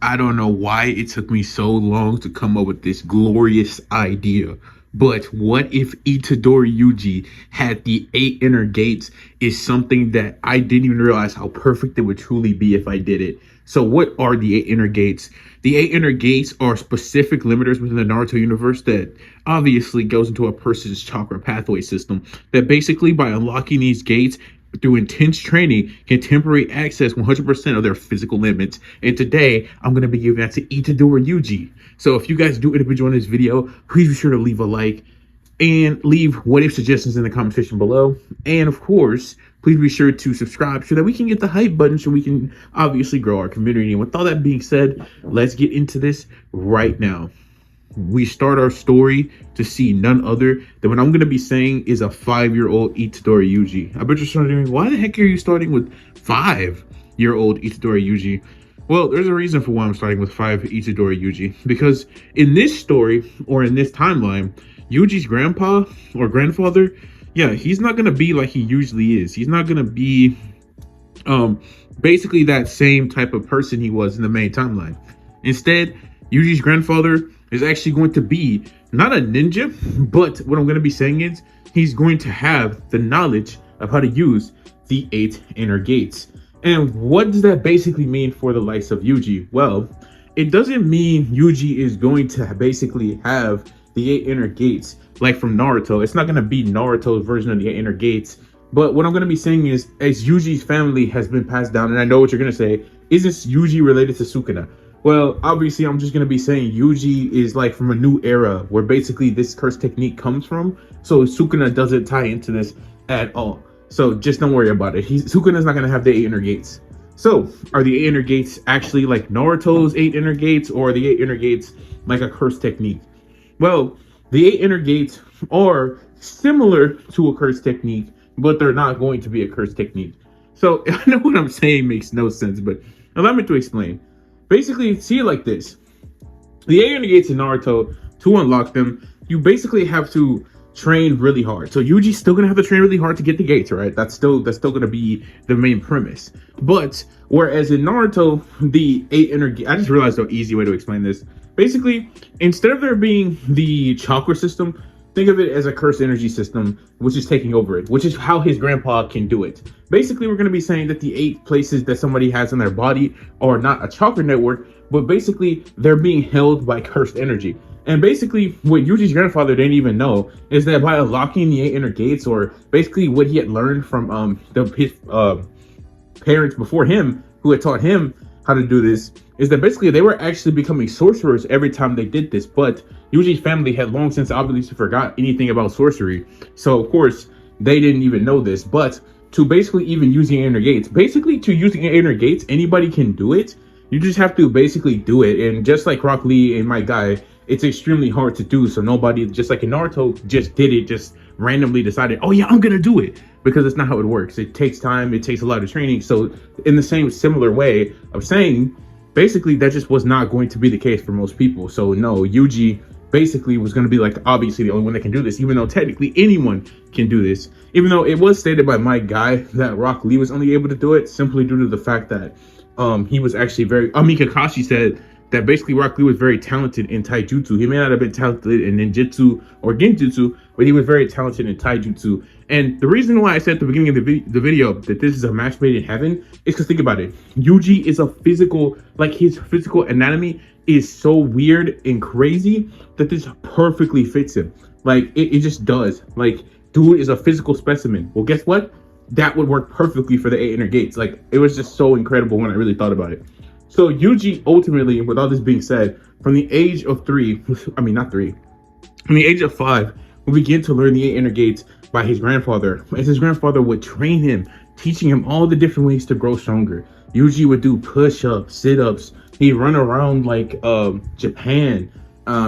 I don't know why it took me so long to come up with this glorious idea. But what if Itadori Yuji had the eight inner gates is something that I didn't even realize how perfect it would truly be if I did it. So what are the eight inner gates? The eight inner gates are specific limiters within the Naruto universe that obviously goes into a person's chakra pathway system that basically by unlocking these gates through intense training can temporarily access 100% of their physical limits. And today, I'm going to be giving that to Itadori Yuji. So if you guys do end up enjoying this video, please be sure to leave a like and leave what if suggestions in the comment section below. And of course, please be sure to subscribe so that we can get the hype button so we can obviously grow our community. And with all that being said, let's get into this right now. We start our story to see none other than what I'm going to be saying is a 5-year-old Itadori Yuji. I bet you're wondering, why the heck are you starting with 5-year-old Itadori Yuji? Well, there's a reason for why I'm starting with 5 Itadori Yuji. Because in this story, or in this timeline, Yuji's grandpa or grandfather, yeah, he's not going to be like he usually is. He's not going to be basically that same type of person he was in the main timeline. Instead, Yuji's grandfather is actually going to be not a ninja, but what I'm going to be saying is he's going to have the knowledge of how to use the 8 inner gates. And what does that basically mean for the likes of Yuji? Well, it doesn't mean Yuji is going to basically have the 8 inner gates like from Naruto. It's not going to be Naruto's version of the 8 inner gates. But what I'm going to be saying is, as Yuji's family has been passed down, and I know what you're going to say, is this Yuji related to Sukuna? Well, obviously, I'm just going to be saying Yuji is like from a new era where basically this curse technique comes from. So Sukuna doesn't tie into this at all. So just don't worry about it. Sukuna's not going to have the 8 inner gates. So are the 8 inner gates actually like Naruto's 8 inner gates, or are the 8 inner gates like a curse technique? Well, the 8 inner gates are similar to a curse technique, but they're not going to be a curse technique. So I know what I'm saying makes no sense, but allow me to explain. Basically, see it like this. The 8 inner gates in Naruto, to unlock them, you basically have to train really hard. So Yuji's still gonna have to train really hard to get the gates, right? That's still gonna be the main premise. But whereas in Naruto, the 8 inner gates, I just realized the easy way to explain this. Basically, instead of there being the chakra system, think of it as a cursed energy system, which is taking over it, which is how his grandpa can do it. Basically, we're going to be saying that the 8 places that somebody has in their body are not a chakra network, but basically they're being held by cursed energy. And basically what Yuji's grandfather didn't even know is that by unlocking the 8 inner gates, or basically what he had learned from his parents before him, who had taught him how to do this, is that basically they were actually becoming sorcerers every time they did this. But Yuji's family had long since obviously forgot anything about sorcery. So of course they didn't even know this. But to basically even using inner gates, basically to using inner gates, anybody can do it. You just have to basically do it. And just like Rock Lee and my guy, it's extremely hard to do. So nobody, just like in Naruto, just did it, just randomly decided, oh yeah, I'm gonna do it. Because it's not how it works. It takes time, it takes a lot of training. So in the same similar way of saying, basically that just was not going to be the case for most people. So no, Yuji basically was going to be like obviously the only one that can do this, even though technically anyone can do this. Even though it was stated by my guy that Rock Lee was only able to do it simply due to the fact that he was actually Kakashi said that basically Rock Lee was very talented in taijutsu. He may not have been talented in ninjutsu or genjutsu, but he was very talented in taijutsu. And the reason why I said at the beginning of the video that this is a match made in heaven is because think about it. Yuji is a physical, like his physical anatomy is so weird and crazy that this perfectly fits him. Like it just does. Like dude is a physical specimen. Well, guess what? That would work perfectly for the 8 inner gates. Like it was just so incredible when I really thought about it. So Yuji ultimately, with all this being said, from the age of 3, I mean not 3, from the age of 5, will begin to learn the 8 inner gates by his grandfather, as his grandfather would train him, teaching him all the different ways to grow stronger. Yuji would do push-ups, sit-ups. He'd run around like Japan.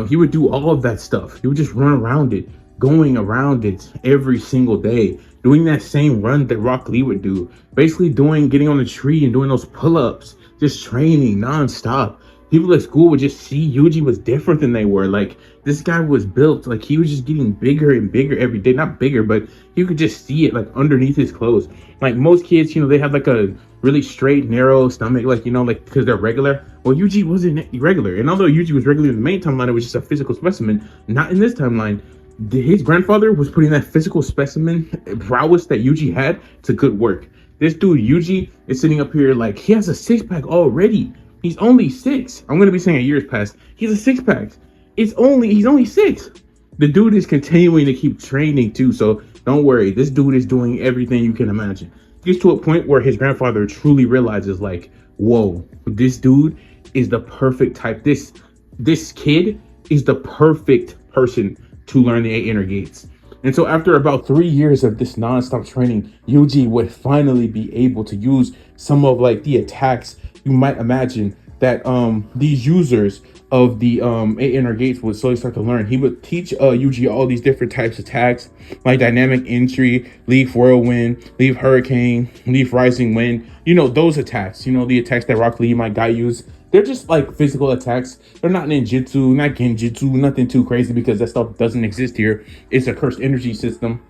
He would do all of that stuff. He would just run around it, going around it every single day, doing that same run that Rock Lee would do. Basically getting on the tree and doing those pull-ups, just training non-stop. people at school would just see Yuji was different than they were. Like, this guy was built, like, he was just getting bigger and bigger every day. Not bigger, but you could just see it, like, underneath his clothes. Like, most kids, they have like a really straight, narrow stomach, like, like, because they're regular. Well, Yuji wasn't regular. And although Yuji was regular in the main timeline, it was just a physical specimen. Not in this timeline. His grandfather was putting that physical specimen prowess that Yuji had to good work. This dude Yuji is sitting up here like he has a six-pack already. He's only 6. I'm gonna be saying a year's past. He's a six-pack. He's only 6. The dude is continuing to keep training too, so don't worry. This dude is doing everything you can imagine. He gets to a point where his grandfather truly realizes, like, whoa, this dude is the perfect type. This kid is the perfect person to learn the 8 inner gates. And so after about 3 years of this non-stop training, Yuji would finally be able to use some of like the attacks you might imagine that these users of the 8 inner gates would slowly start to learn. He would teach Yuji all these different types of attacks, like dynamic entry, leaf whirlwind, leaf hurricane, leaf rising wind. Those attacks. The attacks that Rock Lee, my guy, use. They're just like physical attacks. They're not ninjutsu, not genjutsu, nothing too crazy because that stuff doesn't exist here. It's a cursed energy system.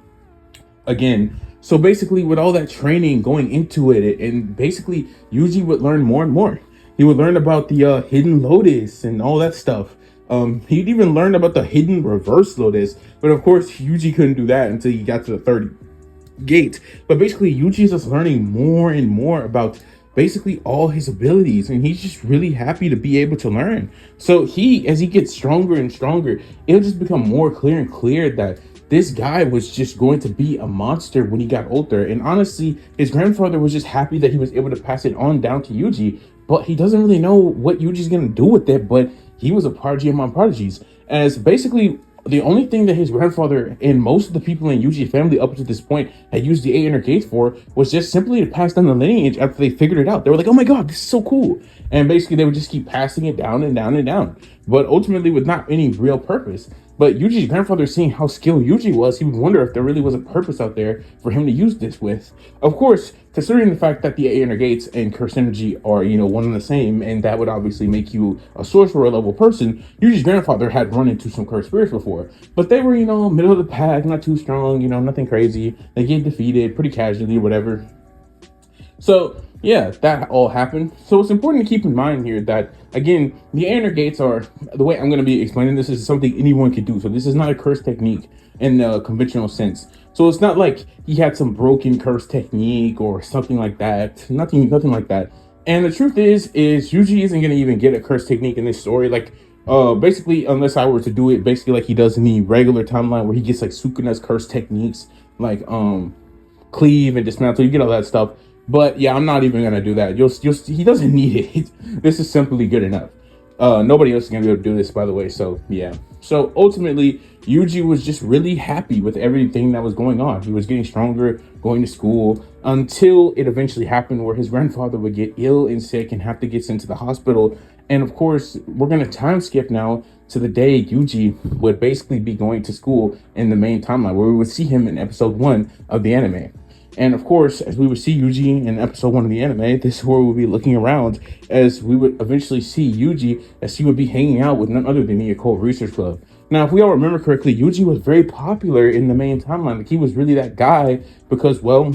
Again, so basically with all that training going into it, and basically Yuji would learn more and more. He would learn about the hidden lotus and all that stuff. He'd even learn about the hidden reverse lotus. But of course, Yuji couldn't do that until he got to the third gate. But basically, Yuji is just learning more and more about basically all his abilities, and he's just really happy to be able to learn. So as he gets stronger and stronger, it'll just become more clear and clear that this guy was just going to be a monster when he got older. And honestly, his grandfather was just happy that he was able to pass it on down to Yuji, but he doesn't really know what Yuji's going to do with it. But he was a prodigy among prodigies, as basically the only thing that his grandfather and most of the people in Yuji's family up to this point had used the 8 inner gates for was just simply to pass down the lineage after they figured it out. They were like, oh my god, this is so cool. And basically they would just keep passing it down and down and down, but ultimately with not any real purpose. But Yuji's grandfather, seeing how skilled Yuji was, he would wonder if there really was a purpose out there for him to use this with. Of course, considering the fact that the 8 inner gates and cursed energy are, one and the same, and that would obviously make you a sorcerer level person, Yuji's grandfather had run into some cursed spirits before. But they were, middle of the pack, not too strong, nothing crazy. They get defeated pretty casually or whatever. So yeah, that all happened. So it's important to keep in mind here that, again, the inner gates are, the way I'm going to be explaining this is something anyone can do. So this is not a curse technique in the conventional sense. So it's not like he had some broken curse technique or something like that. Nothing like that. And the truth is Yuji isn't going to even get a curse technique in this story. Like, basically, unless I were to do it basically like he does in the regular timeline where he gets like Sukuna's curse techniques, like cleave and dismantle. You get all that stuff. But yeah, I'm not even gonna do that. He doesn't need it. This is simply good enough. Nobody else is gonna be able to do this, by the way. So yeah. So ultimately, Yuji was just really happy with everything that was going on. He was getting stronger, going to school, until it eventually happened where his grandfather would get ill and sick and have to get sent to the hospital. And of course, we're gonna time skip now to the day Yuji would basically be going to school in the main timeline, where we would see him in episode 1 of the anime. And of course, as we would see Yuji in episode 1 of the anime, this is where we'll be looking around, as we would eventually see Yuji as he would be hanging out with none other than the Occult Research Club. Now, if we all remember correctly, Yuji was very popular in the main timeline. Like, he was really that guy because, well,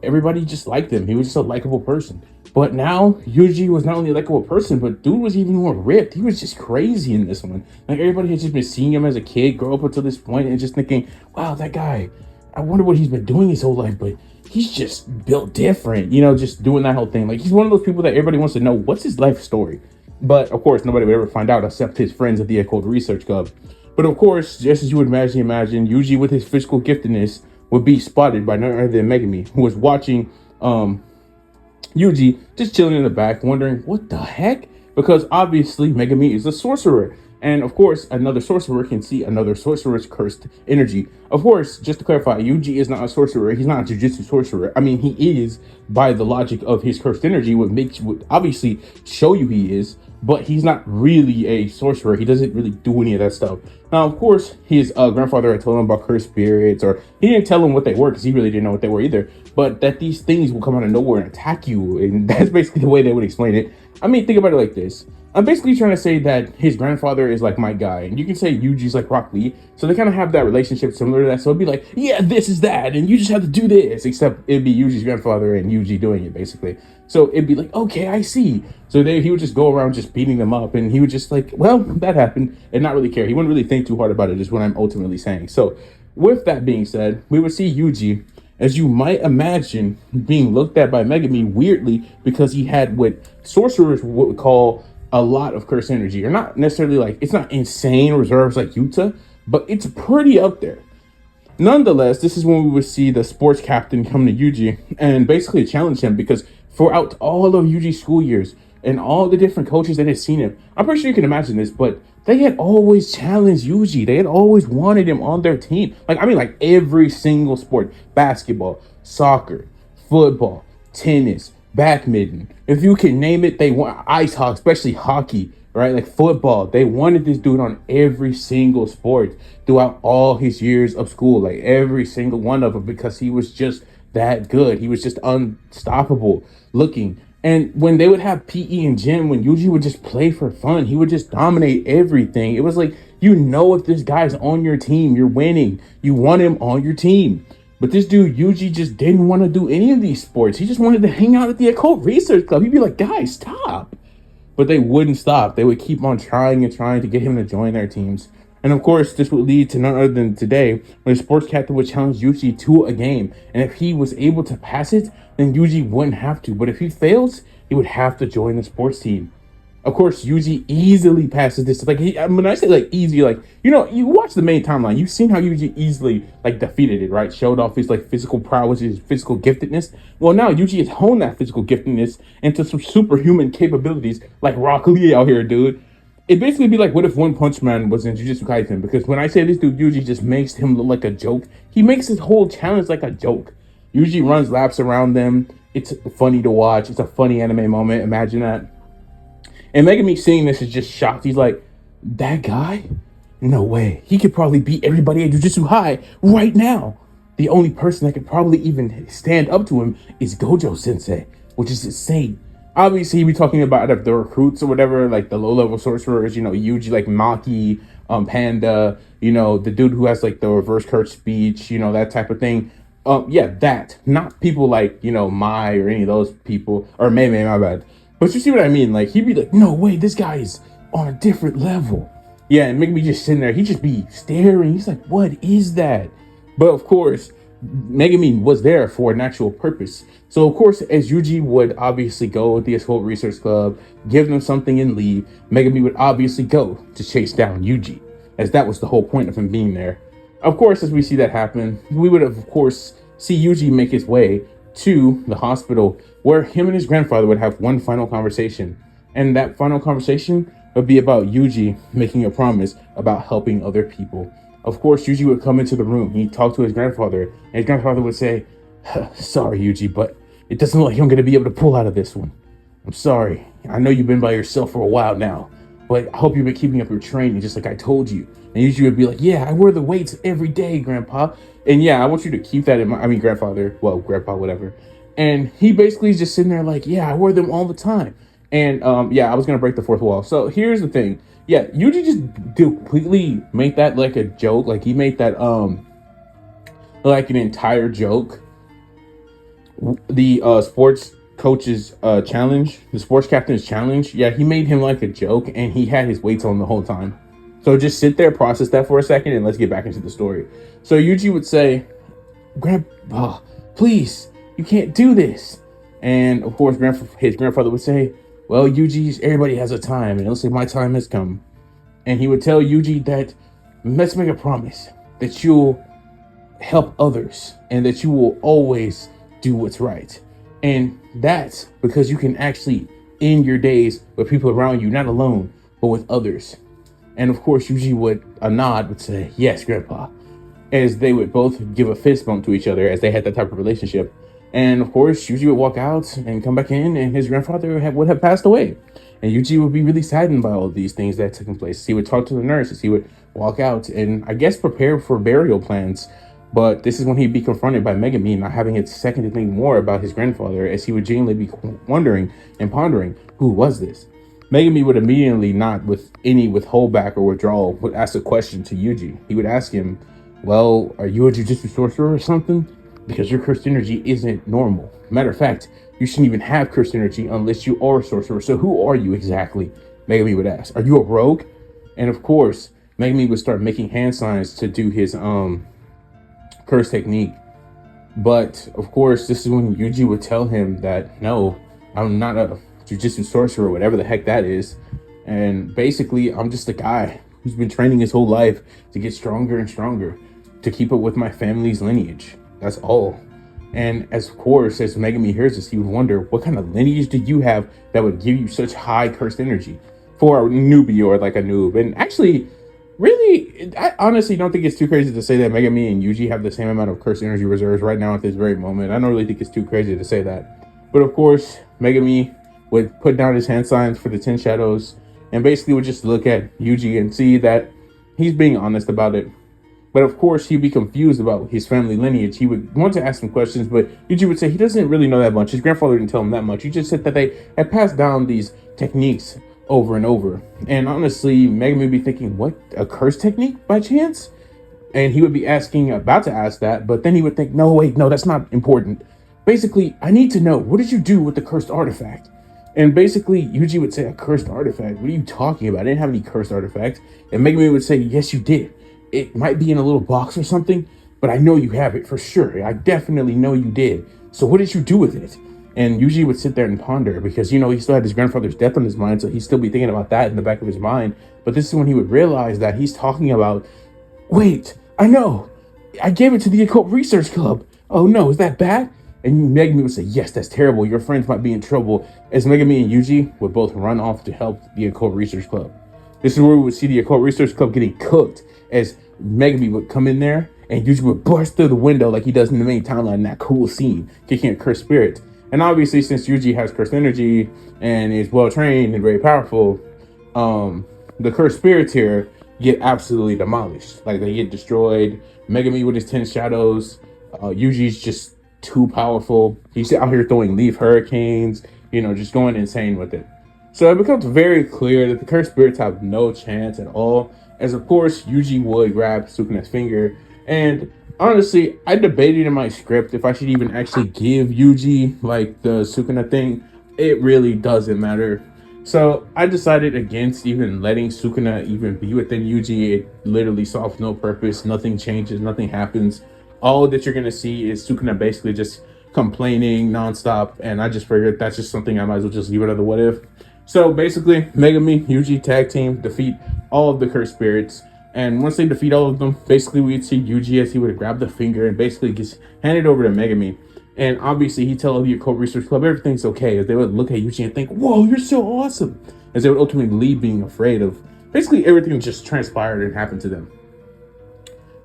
everybody just liked him. He was just a likable person. But now, Yuji was not only a likable person, but dude was even more ripped. He was just crazy in this one. Like, everybody had just been seeing him as a kid grow up until this point and just thinking, wow, that guy, I wonder what he's been doing his whole life, but he's just built different, just doing that whole thing. Like, he's one of those people that everybody wants to know, what's his life story? But of course, nobody would ever find out except his friends at the Occult Research Club. But of course, just as you would imagine, Yuji with his physical giftedness would be spotted by none other than Megumi, who was watching Yuji just chilling in the back, wondering what the heck? Because obviously Megumi is a sorcerer. And of course, another sorcerer can see another sorcerer's cursed energy. Of course, just to clarify, Yuji is not a sorcerer. He's not a jujutsu sorcerer. I mean, he is by the logic of his cursed energy, would obviously show you he is, but he's not really a sorcerer. He doesn't really do any of that stuff. Now, of course, his grandfather had told him about cursed spirits, or he didn't tell him what they were because he really didn't know what they were either, but that these things will come out of nowhere and attack you. And that's basically the way they would explain it. I mean, think about it like this. I'm basically trying to say that his grandfather is like my guy, and you can say Yuji's like Rock Lee, so they kind of have that relationship similar to that. So it'd be like, yeah, this is that, and you just have to do this. Except it'd be Yuji's grandfather and Yuji doing it basically. So it'd be like, okay, I see. So he would just go around just beating them up, and he would just like, well, that happened, and not really care. He wouldn't really think too hard about it. Is what I'm ultimately saying. So with that being said, we would see Yuji, as you might imagine, being looked at by Megumi weirdly because he had what sorcerers would call a lot of curse energy, or not necessarily like it's not insane reserves like Yuta, but it's pretty up there. Nonetheless, this is when we would see the sports captain come to Yuji and basically challenge him because throughout all of Yuji's school years and all the different coaches that had seen him, I'm pretty sure you can imagine this, but they had always challenged Yuji. They had always wanted him on their team. Like, I mean, like every single sport: basketball, soccer, football, tennis, badminton. If you can name it, they want ice hockey, especially hockey, right? Like football. They wanted this dude on every single sport throughout all his years of school, like every single one of them, because he was just that good. He was just unstoppable looking. And when they would have PE and gym, when Yuji would just play for fun, he would just dominate everything. It was like, you know, if this guy's on your team, you're winning. You want him on your team. But this dude, Yuji, just didn't want to do any of these sports. He just wanted to hang out at the Occult Research Club. He'd be like, guys, stop. But they wouldn't stop. They would keep on trying and trying to get him to join their teams. And of course, this would lead to none other than today, when the sports captain would challenge Yuji to a game. And if he was able to pass it, then Yuji wouldn't have to. But if he fails, he would have to join the sports team. Of course, Yuji easily passes this. Like, when I say like easy, like, you know, you watch the main timeline, you've seen how Yuji easily like defeated it, right? Showed off his like physical prowess, his physical giftedness. Well, now Yuji has honed that physical giftedness into some superhuman capabilities, like Rock Lee out here, dude. It basically be like, what if One Punch Man was in Jujutsu Kaisen? Because when I say this dude, Yuji just makes him look like a joke. He makes his whole challenge like a joke. Yuji runs laps around them. It's funny to watch. It's a funny anime moment. Imagine that. And Megumi seeing this is just shocked. He's like, that guy? No way. He could probably beat everybody at Jujutsu High right now. The only person that could probably even stand up to him is Gojo Sensei, which is insane. Obviously, we're talking about the recruits or whatever, like the low-level sorcerers, you know, Yuji, like Maki, Panda, you know, the dude who has like the reverse curse speech, you know, that type of thing. Yeah, that. Not people like, you know, Mai or any of those people, or Mei, my bad. But you see what I mean? Like, he'd be like, no way, this guy is on a different level. Yeah, and Megumi just sitting there, he'd just be staring. He's like, what is that? But of course, Megumi was there for an actual purpose. So of course, as Yuji would obviously go with the Occult Research Club, give them something and leave, Megumi would obviously go to chase down Yuji, as that was the whole point of him being there. Of course, as we see that happen, we would of course see Yuji make his way to the hospital, where him and his grandfather would have one final conversation. And that final conversation would be about Yuji making a promise about helping other people. Of course, Yuji would come into the room. He'd talk to his grandfather, and his grandfather would say, sorry, Yuji, but it doesn't look like I'm going to be able to pull out of this one. I'm sorry. I know you've been by yourself for a while now, but I hope you've been keeping up your training just like I told you. And Yuji would be like, yeah, I wear the weights every day, Grandpa. And yeah, I want you to keep that in mind. I mean, grandfather, well, grandpa, whatever. And he basically is just sitting there like, yeah, I wear them all the time. And yeah, I was going to break the fourth wall. So here's the thing. Yeah, Yuji just completely made that like a joke. Like he made that like an entire joke. The sports coach's challenge, the sports captain's challenge. Yeah, he made him like a joke, and he had his weights on the whole time. So just sit there, process that for a second, and let's get back into the story. So Yuji would say, Grandpa, please, you can't do this. And of course, his grandfather would say, well, Yuji, everybody has a time, and it looks like my time has come. And he would tell Yuji that, let's make a promise that you'll help others and that you will always do what's right. And that's because you can actually end your days with people around you, not alone, but with others. And of course, Yuji would, a nod, would say, yes, Grandpa, as they would both give a fist bump to each other as they had that type of relationship. And of course, Yuji would walk out and come back in, and his grandfather would have passed away. And Yuji would be really saddened by all of these things that took place. He would talk to the nurses. He would walk out and, I guess, prepare for burial plans. But this is when he'd be confronted by Megumi, not having a second to think more about his grandfather, as he would genuinely be wondering and pondering, who was this? Megumi would immediately, not with any withholdback or withdrawal, would ask a question to Yuji. He would ask him, well, are you a jujitsu sorcerer or something? Because your cursed energy isn't normal. Matter of fact, you shouldn't even have cursed energy unless you are a sorcerer. So who are you exactly? Megumi would ask. Are you a rogue? And of course, Megumi would start making hand signs to do his curse technique. But of course, this is when Yuji would tell him that no, I'm not a jujitsu sorcerer, whatever the heck that is. And basically, I'm just a guy who's been training his whole life to get stronger and stronger, to keep up with my family's lineage. That's all. And as of course, as Megumi hears this, he would wonder, what kind of lineage do you have that would give you such high cursed energy for a newbie or like a noob? And actually, really, I honestly don't think it's too crazy to say that Megumi and Yuji have the same amount of cursed energy reserves right now at this very moment. I don't really think it's too crazy to say that. But of course, Megumi would put down his hand signs for the 10 shadows and basically would just look at Yuji and see that he's being honest about it. But of course, he'd be confused about his family lineage. He would want to ask some questions, but Yuji would say he doesn't really know that much. His grandfather didn't tell him that much. He just said that they had passed down these techniques over and over. And honestly, Megumi would be thinking, what, a curse technique by chance? And he would be about to ask that, but then he would think, no, wait, no, that's not important. Basically, I need to know, what did you do with the cursed artifact? And basically, Yuji would say, a cursed artifact? What are you talking about? I didn't have any cursed artifacts. And Megumi would say, yes, you did. It might be in a little box or something, but I know you have it for sure. I definitely know you did. So what did you do with it? And Yuji would sit there and ponder because, he still had his grandfather's death on his mind, so he'd still be thinking about that in the back of his mind. But this is when he would realize that he's talking about, wait, I know. I gave it to the Occult Research Club. Oh no, is that bad? And Megumi would say, yes, that's terrible. Your friends might be in trouble. As Megumi and Yuji would both run off to help the Occult Research Club. This is where we would see the Occult Research Club getting cooked as Megumi would come in there and Yuji would burst through the window like he does in the main timeline in that cool scene, kicking a cursed spirit. And obviously, since Yuji has cursed energy and is well trained and very powerful, the cursed spirits here get absolutely demolished. Like they get destroyed. Megumi with his 10 shadows. Yuji's just too powerful. He's out here throwing leaf hurricanes, just going insane with it. So it becomes very clear that the cursed spirits have no chance at all. As of course, Yuji would grab Sukuna's finger. And honestly, I debated in my script if I should even actually give Yuji like the Sukuna thing. It really doesn't matter. So I decided against even letting Sukuna even be within Yuji. It literally solves no purpose. Nothing changes. Nothing happens. All that you're going to see is Sukuna basically just complaining nonstop. And I just figured that's just something I might as well just leave it as a what if. So basically, Megumi, Yuji tag team defeat all of the cursed spirits. And once they defeat all of them, basically we'd see Yuji as he would grab the finger and basically gets handed over to Megumi. And obviously he'd tell the Occult Research Club everything's okay, as they would look at Yuji and think, whoa, you're so awesome. As they would ultimately leave being afraid of basically everything just transpired and happened to them.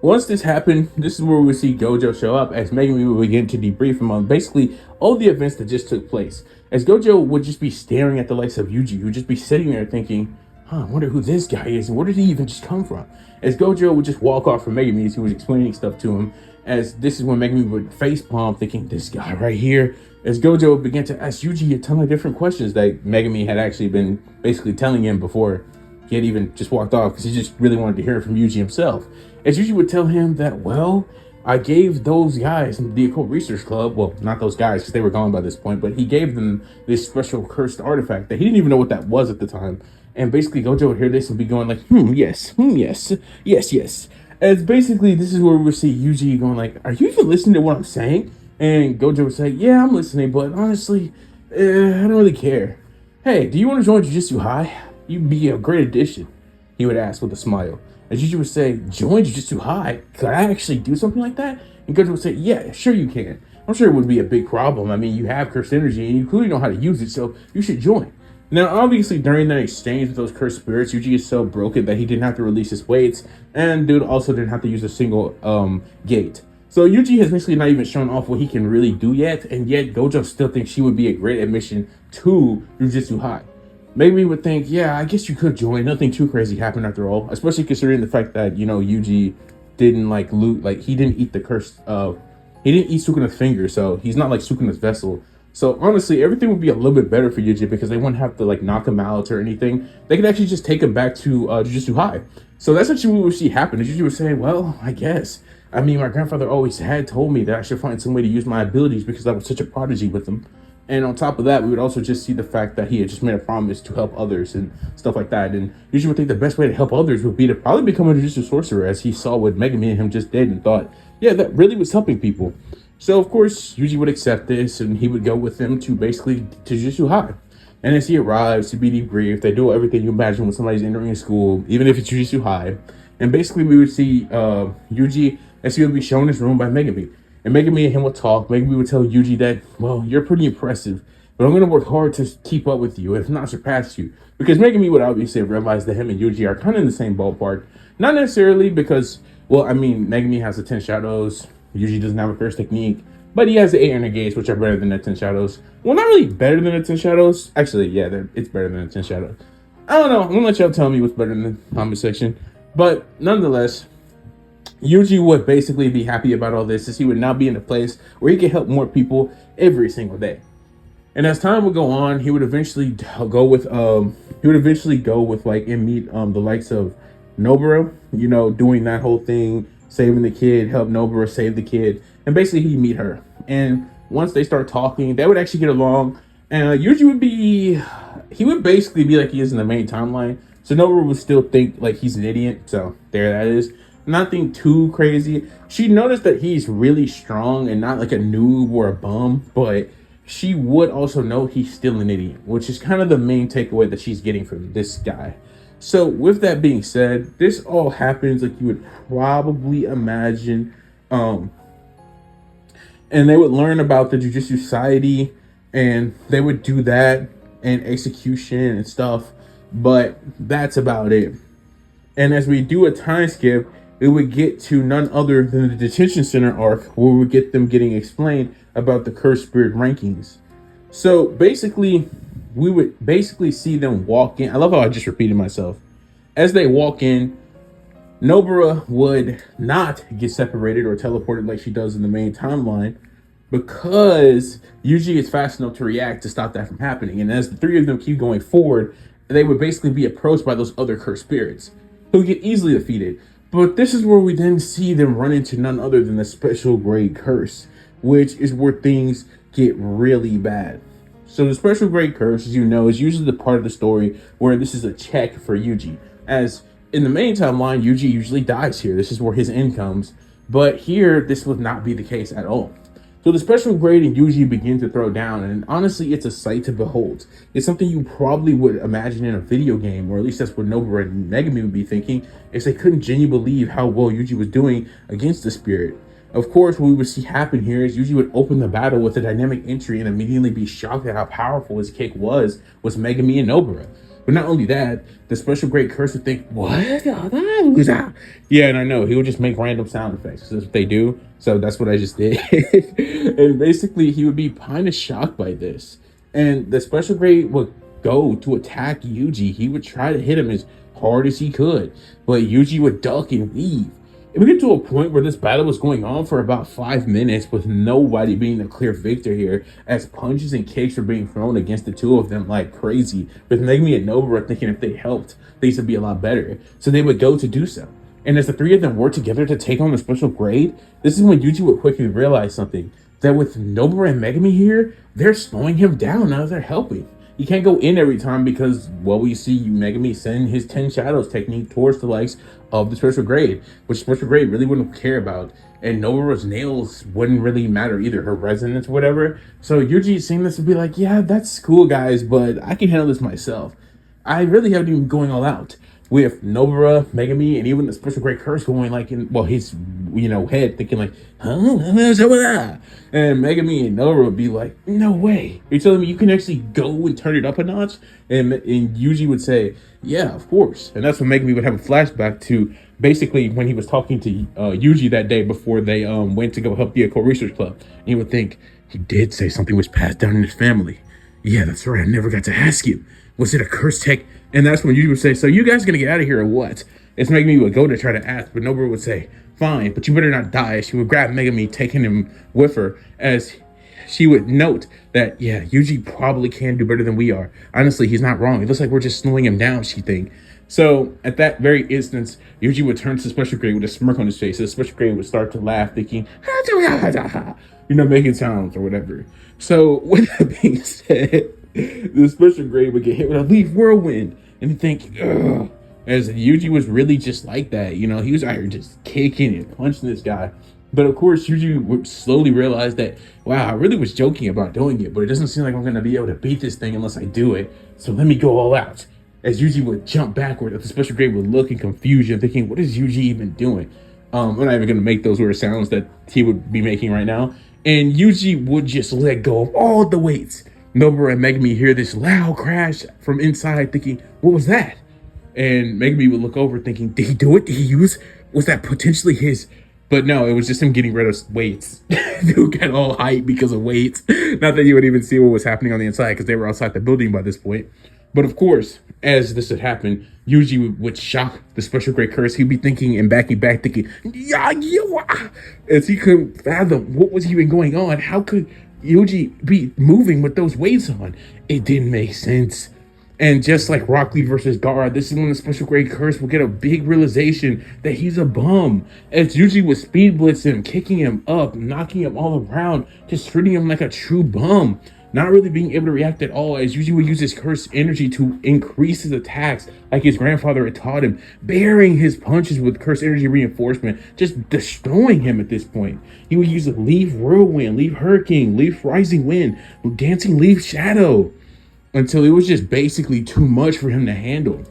Once this happened, this is where we would see Gojo show up as Megumi would begin to debrief him on basically all the events that just took place. As Gojo would just be staring at the likes of Yuji, who'd just be sitting there thinking, I wonder who this guy is and where did he even just come from? As Gojo would just walk off from Megumi as he was explaining stuff to him, as this is when Megumi would facepalm thinking, this guy right here. As Gojo began to ask Yuji a ton of different questions that Megumi had actually been basically telling him before he had even just walked off because he just really wanted to hear it from Yuji himself. As Yuji would tell him that, well, I gave those guys in the Occult Research Club, well, not those guys because they were gone by this point, but he gave them this special cursed artifact that he didn't even know what that was at the time. And basically Gojo would hear this and be going like, yes, yes. As basically this is where we would see Yuji going like, are you even listening to what I'm saying? And Gojo would say, yeah, I'm listening, but honestly, I don't really care. Hey, do you want to join Jujutsu High? You'd be a great addition, he would ask with a smile. As Yuji would say, join Jujutsu High? Could I actually do something like that? And Gojo would say, yeah, sure you can. I'm sure it would be a big problem. I mean, you have cursed energy and you clearly know how to use it, so you should join. Now, obviously, during that exchange with those cursed spirits, Yuji is so broken that he didn't have to release his weights, and dude also didn't have to use a single gate. So Yuji has basically not even shown off what he can really do yet, and yet Gojo still thinks she would be a great admission to Jujutsu High. Maybe we would think, yeah, I guess you could join. Nothing too crazy happened after all, especially considering the fact that, Yuji didn't he didn't eat the cursed, he didn't eat Sukuna's finger, so he's not like Sukuna's vessel. So honestly, everything would be a little bit better for Yuji because they wouldn't have to like knock him out or anything. They could actually just take him back to Jujutsu High. So that's actually what we see happen. Yuji was saying, well, I guess. I mean, my grandfather always had told me that I should find some way to use my abilities because I was such a prodigy with them. And on top of that, we would also just see the fact that he had just made a promise to help others and stuff like that. And usually would think the best way to help others would be to probably become a jujutsu sorcerer, as he saw what Megumi and him just did and thought, yeah, that really was helping people. So of course, Yuji would accept this and he would go with them to basically to Jujutsu High. And as he arrives to be debriefed, they do everything you imagine when somebody's entering a school, even if it's Jujutsu High. And basically we would see Yuji as he would be shown his room by Megumi. And Megumi and him would talk. Megumi would tell Yuji that, well, you're pretty impressive, but I'm going to work hard to keep up with you, if not surpass you. Because Megumi would obviously realize that him and Yuji are kind of in the same ballpark. Not necessarily because, well, I mean, Megumi has the 10 shadows. Yuji doesn't have a curse technique, but he has the 8 inner gates, which are better than the 10 shadows. Well, not really better than the 10 shadows. Actually, yeah, it's better than the 10 shadows. I don't know. I'm going to let y'all tell me what's better in the comment section. But nonetheless, Yuji would basically be happy about all this, as he would now be in a place where he could help more people every single day. And as time would go on, he would eventually go with like and meet the likes of Nobara, you know, doing that whole thing, saving the kid, help Nobara save the kid, and basically he'd meet her. And once they start talking, they would actually get along. And he would basically be like he is in the main timeline. So Nobara would still think like he's an idiot. So there that is. Nothing too crazy. She noticed that he's really strong and not like a noob or a bum, but she would also know he's still an idiot, which is kind of the main takeaway that she's getting from this guy. So with that being said, this all happens like you would probably imagine. And they would learn about the Jujutsu Society and they would do that and execution and stuff, but that's about it. And as we do a time skip, it would get to none other than the detention center arc, where we would get them getting explained about the cursed spirit rankings. So basically, we would basically see them walk in. I love how I just repeated myself. As they walk in, Nobara would not get separated or teleported like she does in the main timeline, because Yuji is fast enough to react to stop that from happening. And as the three of them keep going forward, they would basically be approached by those other cursed spirits who get easily defeated. But this is where we then see them run into none other than the special grade curse, which is where things get really bad. So the special grade curse, as you know, is usually the part of the story where this is a check for Yuji. As in the main timeline, Yuji usually dies here. This is where his end comes. But here, this would not be the case at all. So the special grade and Yuji begin to throw down, and honestly, it's a sight to behold. It's something you probably would imagine in a video game, or at least that's what Nobara and Megumi would be thinking, is they couldn't genuinely believe how well Yuji was doing against the spirit. Of course, what we would see happen here is Yuji would open the battle with a dynamic entry and immediately be shocked at how powerful his kick was Megumi and Nobara. But not only that, the special great curse would think, what? Yeah, and I know, he would just make random sound effects. That's what they do. So that's what I just did. And basically, he would be kind of shocked by this. And the special grade would go to attack Yuji. He would try to hit him as hard as he could. But Yuji would duck and weave. It would get to a point where this battle was going on for about 5 minutes with nobody being the clear victor here, as punches and kicks were being thrown against the two of them like crazy, with Megumi and Nobara thinking if they helped, things would be a lot better. So they would go to do so. And as the three of them worked together to take on the special grade, this is when Yuji would quickly realize something, that with Nobara and Megumi here, they're slowing him down now they're helping. You can't go in every time because, well, we see Megumi send his 10 shadows technique towards the likes of the special grade, which special grade really wouldn't care about. And Nobara's nails wouldn't really matter either, her resonance, whatever. So Yuji seeing this would be like, yeah, that's cool, guys, but I can handle this myself. I really haven't even going all out. With Nobara, Megumi, and even the special great curse going like in, well, his, head thinking like, huh? What's up with that? And Megumi and Nobara would be like, no way. You're telling me you can actually go and turn it up a notch? And Yuji would say, yeah, of course. And that's when Megumi would have a flashback to basically when he was talking to Yuji that day before they went to go help the Echo Research Club. And he would think, he did say something was passed down in his family. Yeah, that's right. I never got to ask you. Was it a curse tech? And that's when you would say, so you guys gonna get out of here or what? It's Megumi would go to try to ask, but Nobara would say, fine, but you better not die. She would grab Megumi, taking him with her, as she would note that, yeah, Yuji probably can do better than we are. Honestly, he's not wrong. It looks like we're just slowing him down, she think. So at that very instance, Yuji would turn to the special grade with a smirk on his face. The special grade would start to laugh, thinking, making sounds or whatever. So with that being said, the special grade would get hit with a leaf whirlwind and he'd think, ugh. As Yuji was really just like that, he was out here just kicking and punching this guy. But of course, Yuji would slowly realize that, wow, I really was joking about doing it, but it doesn't seem like I'm going to be able to beat this thing unless I do it. So let me go all out. As Yuji would jump backward, the special grade would look in confusion, thinking, what is Yuji even doing? We're not even going to make those weird sounds that he would be making right now. And Yuji would just let go of all the weights. Nobara and Megumi hear this loud crash from inside, thinking, what was that? And Megumi would look over thinking, did he do it? Did he use? Was that potentially his? But no, it was just him getting rid of weights. Dude got all hyped because of weights. Not that you would even see what was happening on the inside because they were outside the building by this point. But of course, as this had happened, Yuji would shock the special grade curse. He'd be thinking and backing back, thinking, as he couldn't fathom what was even going on. How could Yuji be moving with those weights on? It didn't make sense. And just like Rock Lee versus Gaara, this is when the special grade curse will get a big realization that he's a bum. As Yuji would speed blitz him, kicking him up, knocking him all around, just treating him like a true bum. Not really being able to react at all, as Yuji would use his cursed energy to increase his attacks like his grandfather had taught him, bearing his punches with cursed energy reinforcement, just destroying him at this point. He would use a leaf whirlwind, leaf hurricane, leaf rising wind, dancing leaf shadow, until it was just basically too much for him to handle.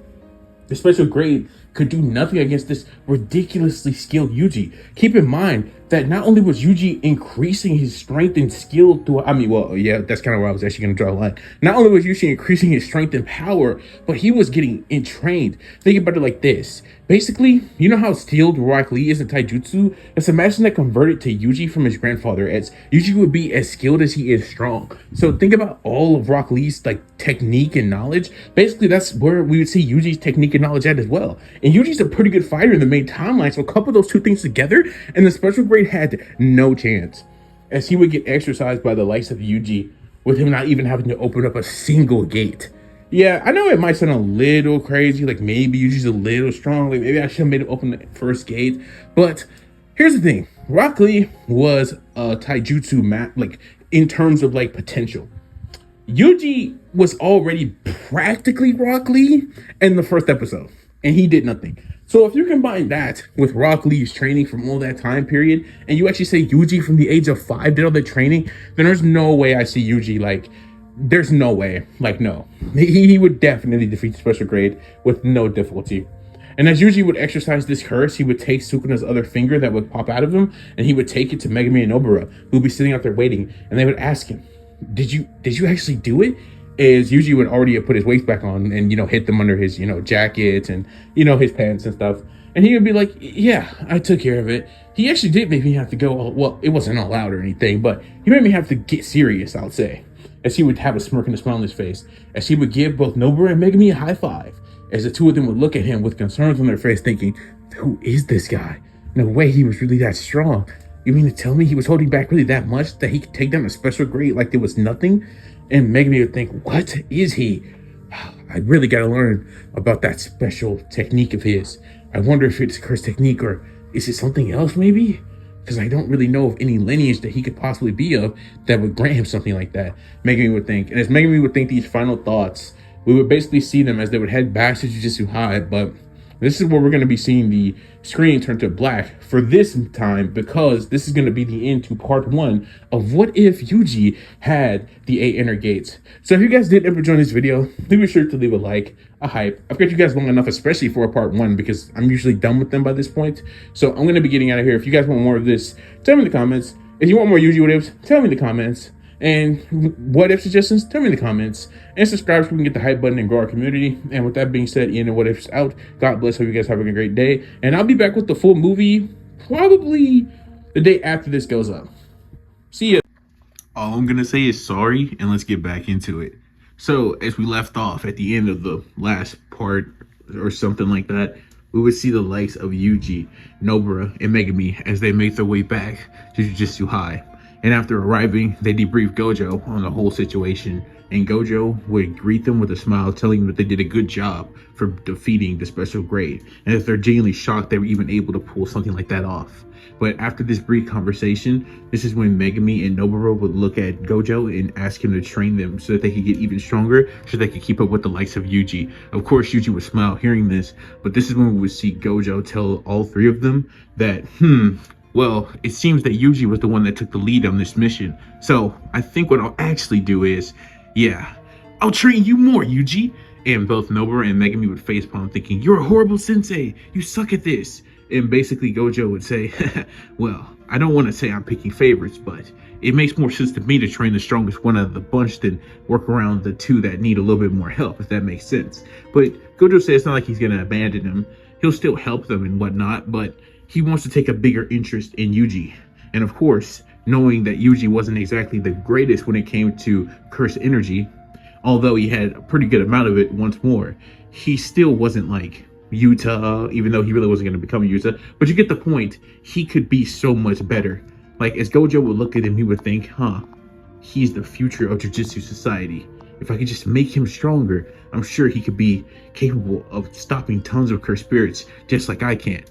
The special grade could do nothing against this ridiculously skilled Yuji. Keep in mind that not only was Yuji increasing his strength and skill that's kind of where I was actually going to draw a line. Not only was Yuji increasing his strength and power, but he was getting entrained. Think about it like this. Basically, you know how skilled Rock Lee is in taijutsu? Let's imagine that converted to Yuji from his grandfather, as Yuji would be as skilled as he is strong. So think about all of Rock Lee's technique and knowledge. Basically, that's where we would see Yuji's technique and knowledge at as well. And Yuji's a pretty good fighter in the main timeline, so couple those two things together, and the special grade had no chance, as he would get exercised by the likes of Yuji, with him not even having to open up a single gate. Yeah, I know it might sound a little crazy, like maybe Yuji's a little strong, like maybe I should have made him open the first gate, but here's the thing. Rock Lee was a taijutsu in terms of potential. Yuji was already practically Rock Lee in the first episode, and he did nothing. So if you combine that with Rock Lee's training from all that time period, and you actually say Yuji from the age of 5 did all that training, then there's no way I see Yuji there's no way. No. He would definitely defeat the special grade with no difficulty. And as Yuji would exercise this curse, he would take Sukuna's other finger that would pop out of him, and he would take it to Megumi and Nobara, who would be sitting out there waiting, and they would ask him, Did you actually do it? As Yuji would already have put his weights back on and, hit them under his, jackets and, his pants and stuff. And he would be like, yeah, I took care of it. He actually did make me have to go, well, it wasn't all out or anything, but he made me have to get serious, I would say. As he would have a smirk and a smile on his face, as he would give both Nobara and Megumi a high five, as the two of them would look at him with concerns on their face, thinking, who is this guy? No way he was really that strong. You mean to tell me he was holding back really that much that he could take down a special grade like there was nothing? And Megumi would think, what is he? I really got to learn about that special technique of his. I wonder if it's a cursed technique, or is it something else maybe? Because I don't really know of any lineage that he could possibly be of that would grant him something like that, Megumi would think. And as Megumi would think these final thoughts, we would basically see them as they would head back to Jujutsu High, but this is where we're going to be seeing the screen turn to black for this time, because this is going to be the end to part 1 of what if Yuji had the 8 inner gates. So if you guys did ever join this video, please be sure to leave a like, a hype. I've got you guys long enough, especially for a part 1, because I'm usually done with them by this point. So I'm going to be getting out of here. If you guys want more of this, tell me in the comments. If you want more Yuji what ifs, tell me in the comments. And what if suggestions, tell me in the comments. And subscribe so we can get the hype button and grow our community. And with that being said, Ian and What If's out. God bless. Hope you guys having a great day. And I'll be back with the full movie probably the day after this goes up. See ya. All I'm going to say is sorry, and let's get back into it. So, as we left off at the end of the last part or something like that, we would see the likes of Yuji, Nobara, and Megumi as they make their way back to Jujutsu High. And after arriving, they debriefed Gojo on the whole situation, and Gojo would greet them with a smile, telling them that they did a good job for defeating the special grade, and that they're genuinely shocked they were even able to pull something like that off. But after this brief conversation, this is when Megumi and Nobara would look at Gojo and ask him to train them so that they could get even stronger, so they could keep up with the likes of Yuji. Of course, Yuji would smile hearing this, but this is when we would see Gojo tell all three of them that, well, it seems that Yuji was the one that took the lead on this mission. So I think what I'll actually do is, yeah, I'll train you more, Yuji. And both Nobara and Megumi would facepalm, thinking, "You're a horrible sensei. You suck at this." And basically Gojo would say, "Well, I don't want to say I'm picking favorites, but it makes more sense to me to train the strongest one out of the bunch than work around the two that need a little bit more help, if that makes sense." But Gojo says it's not like he's going to abandon them. He'll still help them and whatnot, but he wants to take a bigger interest in Yuji. And of course, knowing that Yuji wasn't exactly the greatest when it came to cursed energy, although he had a pretty good amount of it once more, he still wasn't like Yuta, even though he really wasn't going to become Yuta. But you get the point. He could be so much better. Like, as Gojo would look at him, he would think, he's the future of Jujutsu society. If I could just make him stronger, I'm sure he could be capable of stopping tons of cursed spirits, just like I can.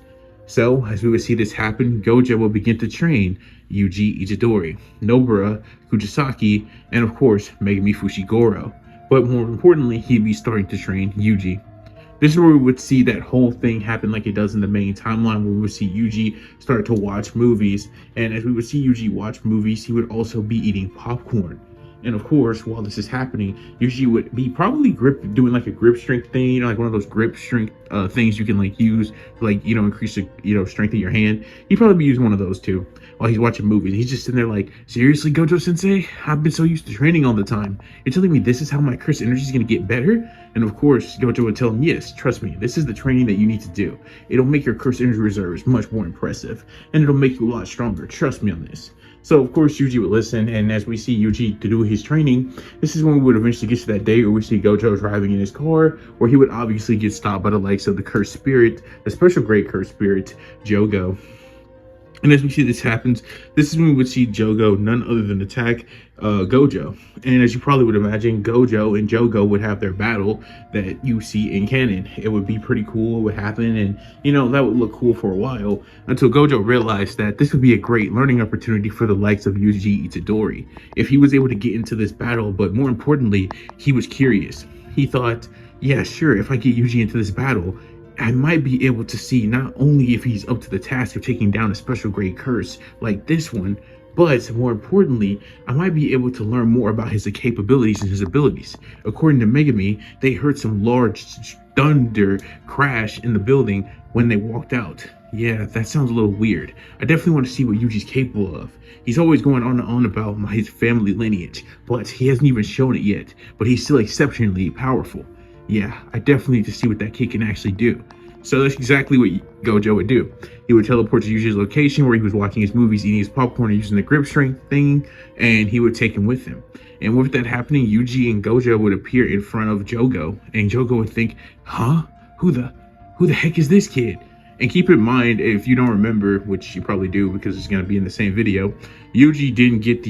So, as we would see this happen, Gojo will begin to train Yuji Itadori, Nobara Kujisaki, and of course, Megumi Fushiguro. But more importantly, he'd be starting to train Yuji. This is where we would see that whole thing happen like it does in the main timeline, where we would see Yuji start to watch movies. And as we would see Yuji watch movies, he would also be eating popcorn. And of course, while this is happening, Yuji would be probably doing like a grip strength thing, like one of those grip strength things you can like use, like, increase the, strength of your hand. He'd probably be using one of those too while he's watching movies. He's just sitting there like, "Seriously, Gojo Sensei? I've been so used to training all the time. You're telling me this is how my cursed energy is going to get better?" And of course, Gojo would tell him, "Yes, trust me, this is the training that you need to do. It'll make your cursed energy reserves much more impressive, and it'll make you a lot stronger. Trust me on this." So of course Yuji would listen, and as we see Yuji to do his training, this is when we would eventually get to that day where we see Gojo driving in his car, where he would obviously get stopped by the likes of the cursed spirit, the special grade cursed spirit, Jogo. And as we see this happens, this is when we would see Jogo none other than attack Gojo. And as you probably would imagine, Gojo and Jogo would have their battle that you see in canon. It would be pretty cool. It would happen, and that would look cool for a while, until Gojo realized that this would be a great learning opportunity for the likes of Yuji Itadori if he was able to get into this battle. But more importantly, he was curious. He thought, yeah, sure, if I get Yuji into this battle, I might be able to see not only if he's up to the task of taking down a special grade curse like this one, but more importantly, I might be able to learn more about his capabilities and his abilities. According to Megumi, they heard some large thunder crash in the building when they walked out. Yeah, that sounds a little weird. I definitely want to see what Yuji's capable of. He's always going on and on about his family lineage, but he hasn't even shown it yet. But he's still exceptionally powerful. Yeah, I definitely need to see what that kid can actually do. So that's exactly what Gojo would do. He would teleport to Yuji's location where he was watching his movies, eating his popcorn, and using the grip strength thing, and he would take him with him. And with that happening, Yuji and Gojo would appear in front of Jogo, and Jogo would think, who the heck is this kid? And keep in mind, if you don't remember, which you probably do because it's going to be in the same video, Yuji didn't get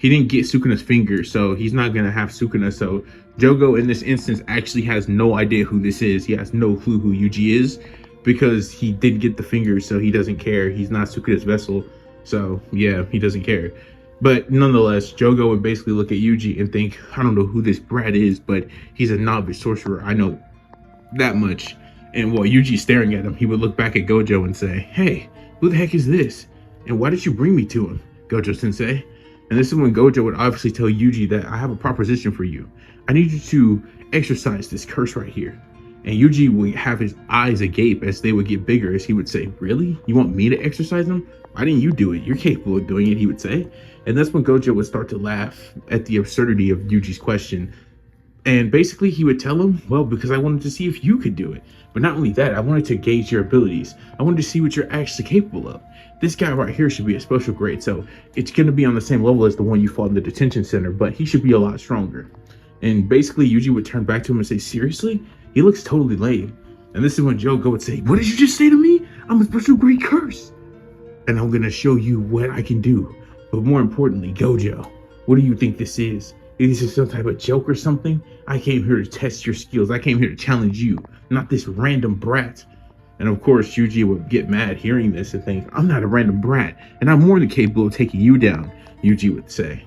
he didn't get Sukuna's finger, so he's not going to have Sukuna. So Jogo in this instance actually has no idea who this is. He has no clue who Yuji is because he did get the finger, so he doesn't care. He's not Sukuna's vessel, so yeah, he doesn't care. But nonetheless, Jogo would basically look at Yuji and think, I don't know who this brat is, but he's a novice sorcerer. I know that much. And while Yuji's staring at him, he would look back at Gojo and say, "Hey, who the heck is this? And why did you bring me to him, Gojo Sensei?" And this is when Gojo would obviously tell Yuji that I have a proposition for you. I need you to exercise this curse right here. And Yuji would have his eyes agape as they would get bigger, as he would say, "Really? You want me to exercise them? Why didn't you do it? You're capable of doing it," he would say. And that's when Gojo would start to laugh at the absurdity of Yuji's question. And basically he would tell him, "Well, because I wanted to see if you could do it. But not only that, I wanted to gauge your abilities. I wanted to see what you're actually capable of. This guy right here should be a special grade, so it's going to be on the same level as the one you fought in the detention center, but he should be a lot stronger." And basically Yuji would turn back to him and say, "Seriously? He looks totally lame." And this is when Jogo would say, "What did you just say to me? I'm a special grade curse." and I'm gonna show you what I can do. But more importantly, Gojo, what do you think this is? Is this some type of joke or something? I came here to test your skills. I came here to challenge you, not this random brat. And of course, Yuji would get mad hearing this and think, I'm not a random brat, and I'm more than capable of taking you down, Yuji would say.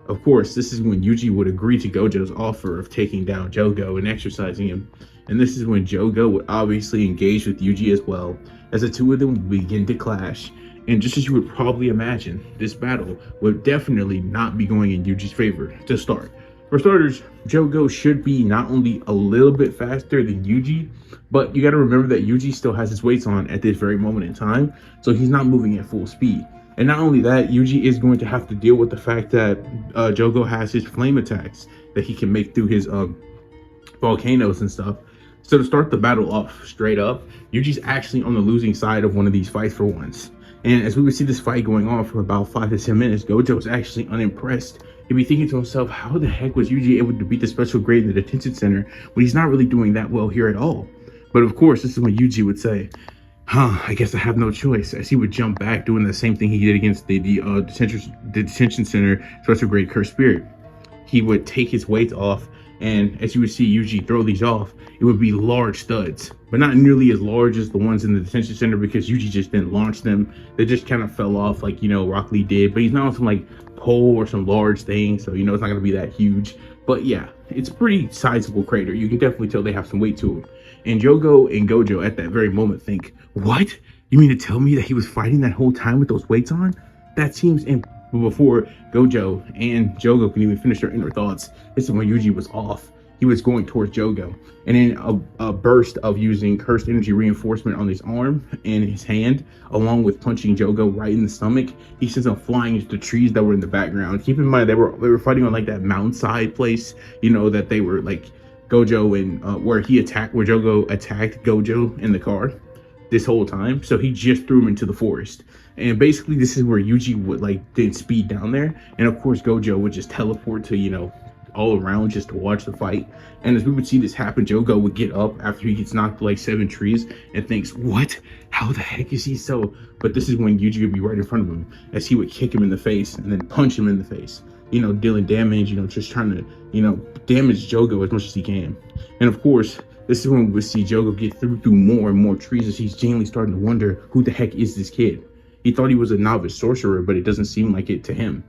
Of course, this is when Yuji would agree to Gojo's offer of taking down Jogo and exercising him. And this is when Jogo would obviously engage with Yuji as well, as the two of them would begin to clash. And just as you would probably imagine, this battle would definitely not be going in Yuji's favor to start. For starters, Jogo should be not only a little bit faster than Yuji, but you got to remember that Yuji still has his weights on at this very moment in time, so he's not moving at full speed. And not only that, Yuji is going to have to deal with the fact that Jogo has his flame attacks that he can make through his volcanoes and stuff. So to start the battle off straight up, Yuji's actually on the losing side of one of these fights for once. And as we would see this fight going on for about 5 to 10 minutes, Gojo was actually unimpressed. He'd be thinking to himself, how the heck was Yuji able to beat the special grade in the detention center when he's not really doing that well here at all? But of course, this is when Yuji would say, I guess I have no choice, as he would jump back doing the same thing he did against the detention center special grade cursed spirit. He would take his weights off, and as you would see Yuji throw these off, it would be large studs, but not nearly as large as the ones in the detention center because Yuji just didn't launch them. They just kind of fell off like, Rock Lee did, but he's not on some like pole or some large thing, so it's not going to be that huge. But yeah, it's a pretty sizable crater. You can definitely tell they have some weight to them. And Jogo and Gojo at that very moment think, what? You mean to tell me that he was fighting that whole time with those weights on? That seems before Gojo and Jogo can even finish their inner thoughts, this is when Yuji was off. He was going towards Jogo, and in a burst of using cursed energy reinforcement on his arm and his hand, along with punching Jogo right in the stomach, he sends him flying into the trees that were in the background. Keep in mind they were fighting on like that mountainside place, that they were like Gojo and where Jogo attacked Gojo in the car this whole time. So he just threw him into the forest. And basically this is where Yuji would then speed down there, and of course Gojo would just teleport to all around just to watch the fight. And as we would see this happen, Jogo would get up after he gets knocked like 7 trees and thinks, what? How the heck is he so? But this is when Yuji would be right in front of him, as he would kick him in the face and then punch him in the face, dealing damage, just trying to, damage Jogo as much as he can. And of course, this is when we would see Jogo get through more and more trees as he's genuinely starting to wonder, who the heck is this kid? He thought he was a novice sorcerer, but it doesn't seem like it to him.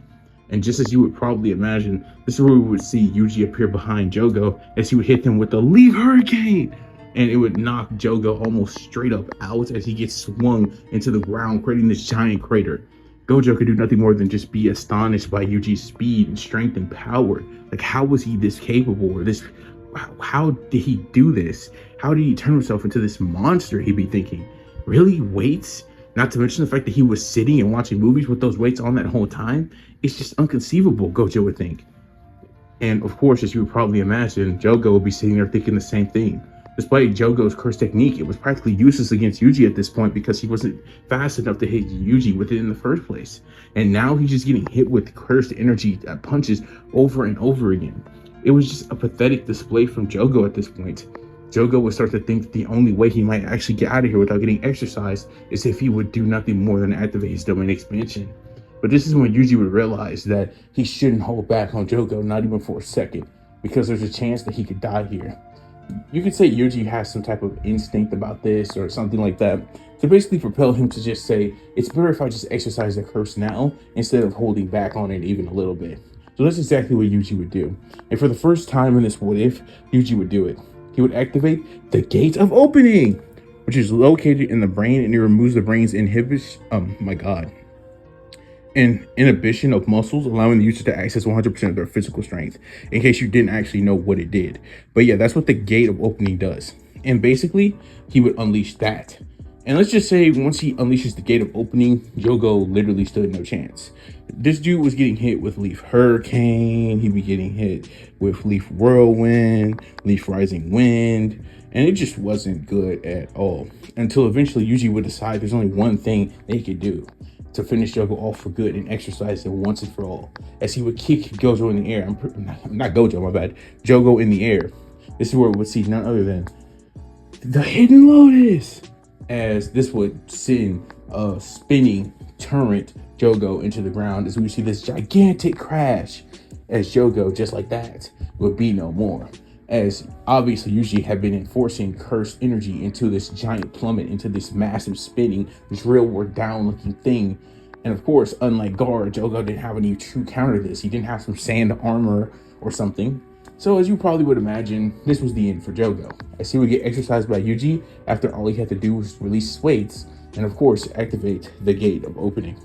And just as you would probably imagine, this is where we would see Yuji appear behind Jogo as he would hit him with the Leaf Hurricane. And it would knock Jogo almost straight up out as he gets swung into the ground, creating this giant crater. Gojo could do nothing more than just be astonished by Yuji's speed and strength and power. How was he this capable? How did he do this? How did he turn himself into this monster, he'd be thinking? Really? Weights? Not to mention the fact that he was sitting and watching movies with those weights on that whole time. It's just inconceivable, Gojo would think. And of course, as you would probably imagine, Jogo would be sitting there thinking the same thing. Despite Jogo's curse technique, it was practically useless against Yuji at this point because he wasn't fast enough to hit Yuji with it in the first place. And now he's just getting hit with cursed energy punches over and over again. It was just a pathetic display from Jogo at this point. Jogo would start to think that the only way he might actually get out of here without getting exercised is if he would do nothing more than activate his domain expansion. But this is when Yuji would realize that he shouldn't hold back on Jogo, not even for a second, because there's a chance that he could die here. You could say Yuji has some type of instinct about this or something like that to basically propel him to just say, it's better if I just exercise the curse now instead of holding back on it even a little bit. So that's exactly what Yuji would do. And for the first time in this what if, Yuji would do it. He would activate the Gate of Opening, which is located in the brain, and it removes the brain's inhibition of muscles, allowing the user to access 100% of their physical strength, in case you didn't actually know what it did. But yeah, that's what the Gate of Opening does. And basically, he would unleash that. And let's just say once he unleashes the Gate of Opening, Jogo literally stood no chance. This dude was getting hit with Leaf Hurricane, he'd be getting hit with Leaf Whirlwind, Leaf Rising Wind, and it just wasn't good at all. Until eventually Yuji would decide there's only one thing they could do to finish Jogo off for good and exercise him once and for all. As he would kick Gojo in the air, not Gojo, my bad, Jogo in the air. This is where we would see none other than the Hidden Lotus, as this would send a spinning turret Jogo into the ground, as we see this gigantic crash, as Jogo, just like that, would be no more. As obviously Yuji had been enforcing cursed energy into this giant plummet, into this massive spinning, this real world down looking thing. And of course, unlike Gar, Jogo didn't have any true counter to this. He didn't have some sand armor or something. So as you probably would imagine, this was the end for Jogo, as he would get exercised by Yuji after all he had to do was release his weights and of course activate the gate of opening.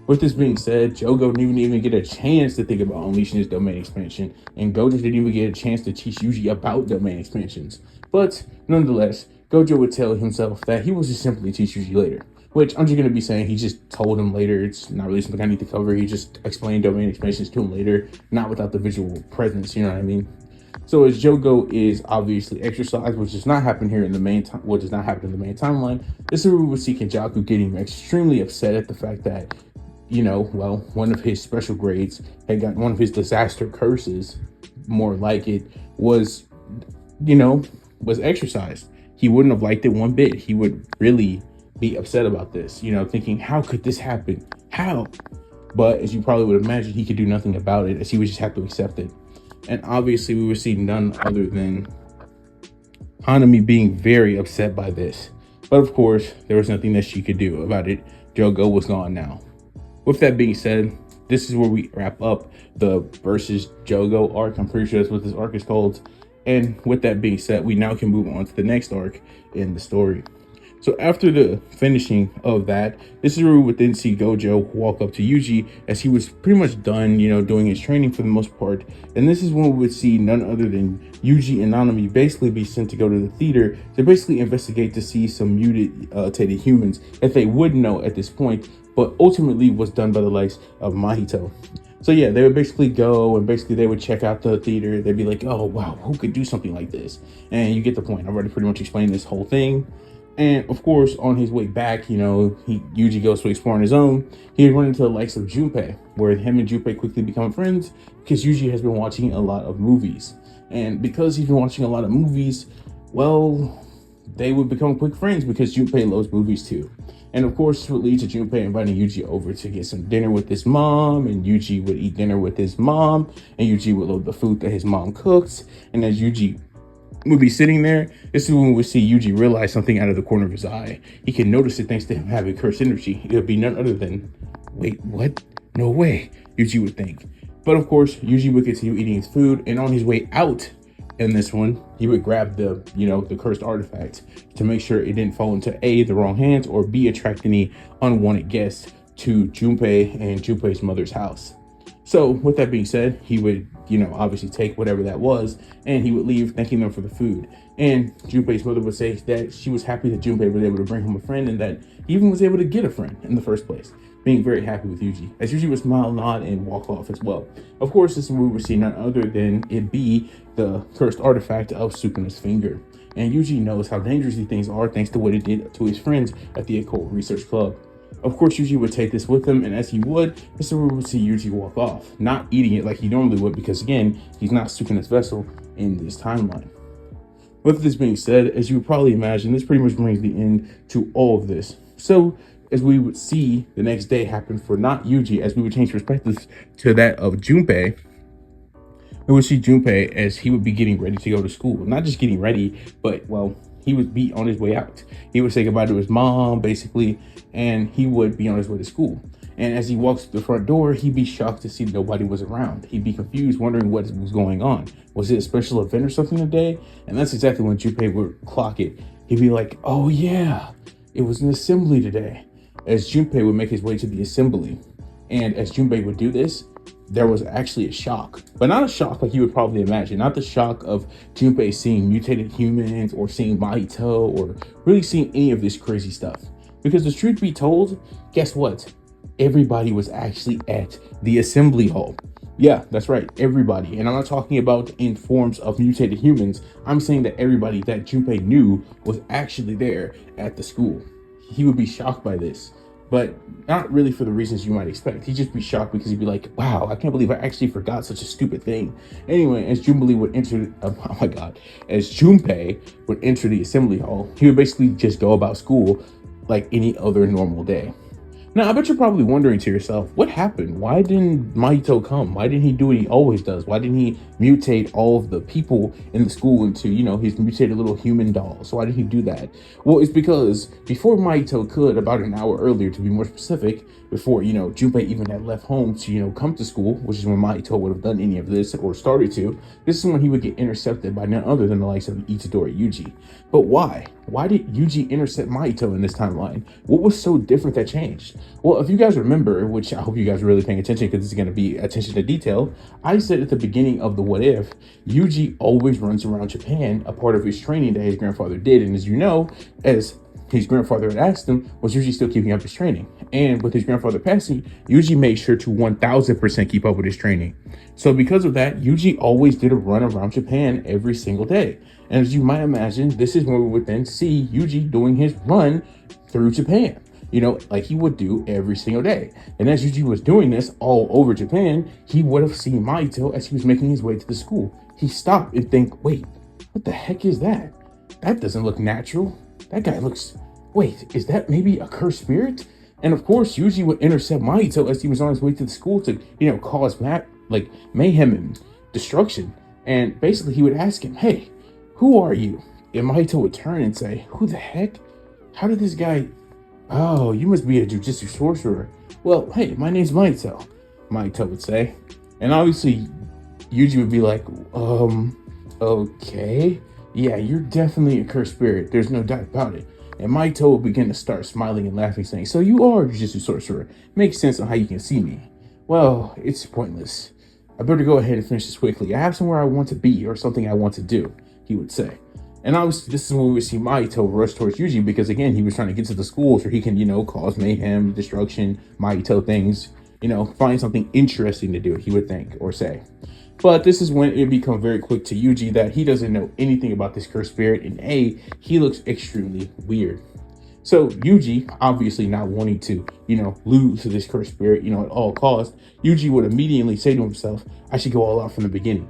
With this being said, Jogo didn't even get a chance to think about unleashing his domain expansion, and Gojo didn't even get a chance to teach Yuji about domain expansions. But nonetheless, Gojo would tell himself that he was just simply teach Yuji later. Which I'm just going to be saying he just told him later. It's not really something I need to cover. He just explained domain expansions to him later, not without the visual presence, you know what I mean? So as Jogo is obviously exercised, which does not happen here in the main time, what does not happen in the main timeline, this is where we would see Kenjaku getting extremely upset at the fact that, well, one of his special grades had gotten one of his disaster curses, more like it, was, was exercised. He wouldn't have liked it one bit. He would really be upset about this, thinking, how could this happen? How? But as you probably would imagine, he could do nothing about it, as he would just have to accept it. And obviously, we would see none other than Hanami being very upset by this. But of course, there was nothing that she could do about it. Jogo was gone now. With that being said, this is where we wrap up the versus Jogo arc. I'm pretty sure that's what this arc is called. And with that being said, we now can move on to the next arc in the story. So after the finishing of that, this is where we would then see Gojo walk up to Yuji, as he was pretty much done, doing his training for the most part. And this is when we would see none other than Yuji and Nanami basically be sent to go to the theater to basically investigate to see some mutated humans that they would know at this point, but ultimately was done by the likes of Mahito. So yeah, they would basically go and basically they would check out the theater. They'd be like, oh wow, who could do something like this? And you get the point. I've already pretty much explained this whole thing. And of course, on his way back, Yuji goes to explore on his own. He run into the likes of Junpei, where him and Junpei quickly become friends because Yuji has been watching a lot of movies. And because he's been watching a lot of movies, well, they would become quick friends because Junpei loves movies too. And of course, this would lead to Junpei inviting Yuji over to get some dinner with his mom, and Yuji would eat dinner with his mom, and Yuji would load the food that his mom cooks. And as Yuji would be sitting there, this is when we would see Yuji realize something out of the corner of his eye. He can notice it thanks to him having cursed energy. It would be none other than, wait, what? No way, Yuji would think. But of course, Yuji would continue eating his food, and on his way out in this one, he would grab the cursed artifact to make sure it didn't fall into A, the wrong hands, or B, attract any unwanted guests to Junpei and Junpei's mother's house. So with that being said, he would, obviously take whatever that was, and he would leave thanking them for the food. And Junpei's mother would say that she was happy that Junpei was able to bring him a friend, and that he even was able to get a friend in the first place, being very happy with Yuji, as Yuji would smile, nod, and walk off as well. Of course, this is where we would see none other than it be the cursed artifact of Sukuna's finger. And Yuji knows how dangerous these things are thanks to what it did to his friends at the Occult Research Club. Of course, Yuji would take this with him, and as he would, this is where we would see Yuji walk off, not eating it like he normally would, because again, he's not Sukuna's vessel in this timeline. With this being said, as you would probably imagine, this pretty much brings the end to all of this. So, as we would see the next day happen for not Yuji, as we would change perspectives to that of Junpei, we would see Junpei as he would be getting ready to go to school. Not just getting ready, but, well, he would be on his way out. He would say goodbye to his mom, basically, and he would be on his way to school. And as he walks through the front door, he'd be shocked to see nobody was around. He'd be confused, wondering what was going on. Was it a special event or something today? And that's exactly when Junpei would clock it. He'd be like, oh yeah, it was an assembly today. As Junpei would make his way to the assembly. And as Junpei would do this, there was actually a shock, but not a shock like you would probably imagine. Not the shock of Junpei seeing mutated humans or seeing Mahito or really seeing any of this crazy stuff. Because the truth be told, guess what? Everybody was actually at the assembly hall. Yeah, that's right, everybody. And I'm not talking about in forms of mutated humans. I'm saying that everybody that Junpei knew was actually there at the school. He would be shocked by this, but not really for the reasons you might expect. He'd just be shocked because he'd be like, wow, I can't believe I actually forgot such a stupid thing. Anyway, as Junpei would enter, as Junpei would enter the assembly hall, he would basically just go about school like any other normal day. Now, I bet you're probably wondering to yourself, what happened? Why didn't Mahito come? Why didn't he do what he always does? Why didn't he mutate all of the people in the school into, his mutated little human dolls? So why did he do that? Well, it's because before Mahito could, about an hour earlier, to be more specific, before, Junpei even had left home to, come to school, which is when Mahito would have done any of this or started to, this is when he would get intercepted by none other than the likes of Itadori Yuji. But why? Why did Yuji intercept Mahito in this timeline? What was so different that changed? Well, if you guys remember, which I hope you guys are really paying attention because this is going to be attention to detail, I said at the beginning of the What If, Yuji always runs around Japan, a part of his training that his grandfather did. And as you know, as his grandfather had asked him, was Yuji still keeping up his training? And with his grandfather passing, Yuji made sure to 1000% keep up with his training. So because of that, Yuji always did a run around Japan every single day. And as you might imagine, this is when we would then see Yuji doing his run through Japan, like he would do every single day. And as Yuji was doing this all over Japan, he would have seen Mahito as he was making his way to the school. He stopped and think, wait, what the heck is that? That doesn't look natural. That guy looks, wait, is that maybe a cursed spirit? And of course, Yuji would intercept Mahito as he was on his way to the school to, cause mayhem and destruction. And basically he would ask him, hey, who are you? And Mahito would turn and say, who the heck? How did this guy... Oh, you must be a jujitsu sorcerer. Well, hey, my name's Mahito, Mahito would say. And obviously, Yuji would be like, okay. Yeah, you're definitely a cursed spirit. There's no doubt about it. And Mahito would begin to start smiling and laughing, saying, so you are a jujitsu sorcerer. Makes sense on how you can see me. Well, it's pointless. I better go ahead and finish this quickly. I have somewhere I want to be or something I want to do, he would say. And obviously, this is when we would see Mahito rush towards Yuji because, again, he was trying to get to the schools where he can, cause mayhem, destruction, Mahito things, find something interesting to do, he would think or say. But this is when it become very quick to Yuji that he doesn't know anything about this cursed spirit, and he looks extremely weird. So Yuji, obviously not wanting to, lose to this cursed spirit, at all costs, Yuji would immediately say to himself, I should go all out from the beginning.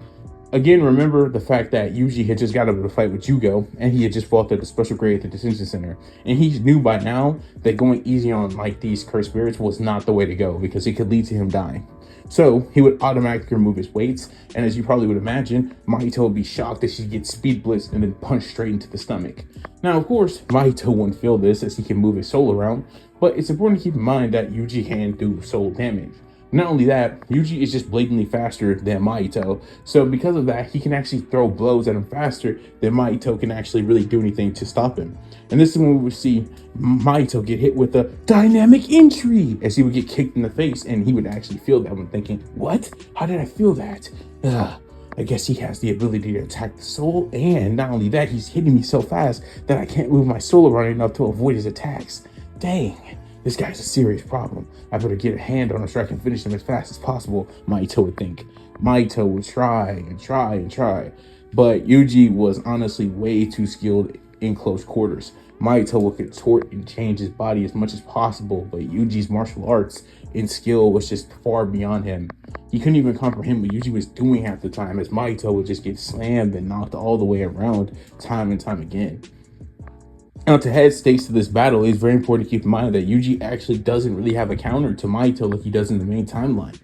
Again, remember the fact that Yuji had just got out of a fight with Jugo, and he had just fought at the special grade at the detention center. And he knew by now that going easy on these cursed spirits was not the way to go because it could lead to him dying. So he would automatically remove his weights, and as you probably would imagine, Mahito would be shocked that she gets speed blitzed and then punched straight into the stomach. Now, of course, Mahito wouldn't feel this as he can move his soul around, but it's important to keep in mind that Yuji can do soul damage. Not only that, Yuji is just blatantly faster than Mahito, so because of that, he can actually throw blows at him faster than Mahito can actually really do anything to stop him. And this is when we would see Mahito get hit with a dynamic entry as he would get kicked in the face, and he would actually feel that one thinking, what? How did I feel that? I guess he has the ability to attack the soul, and not only that, he's hitting me so fast that I can't move my soul around enough to avoid his attacks. Dang. This guy's a serious problem. I better get a hand on him so I can finish him as fast as possible, Mahito would think. Mahito would try and try and try, but Yuji was honestly way too skilled in close quarters. Mahito would contort and change his body as much as possible, but Yuji's martial arts and skill was just far beyond him. He couldn't even comprehend what Yuji was doing half the time, as Mahito would just get slammed and knocked all the way around time and time again. Now, to head stakes to this battle, it's very important to keep in mind that Yuji actually doesn't really have a counter to Mahito like he does in the main timeline.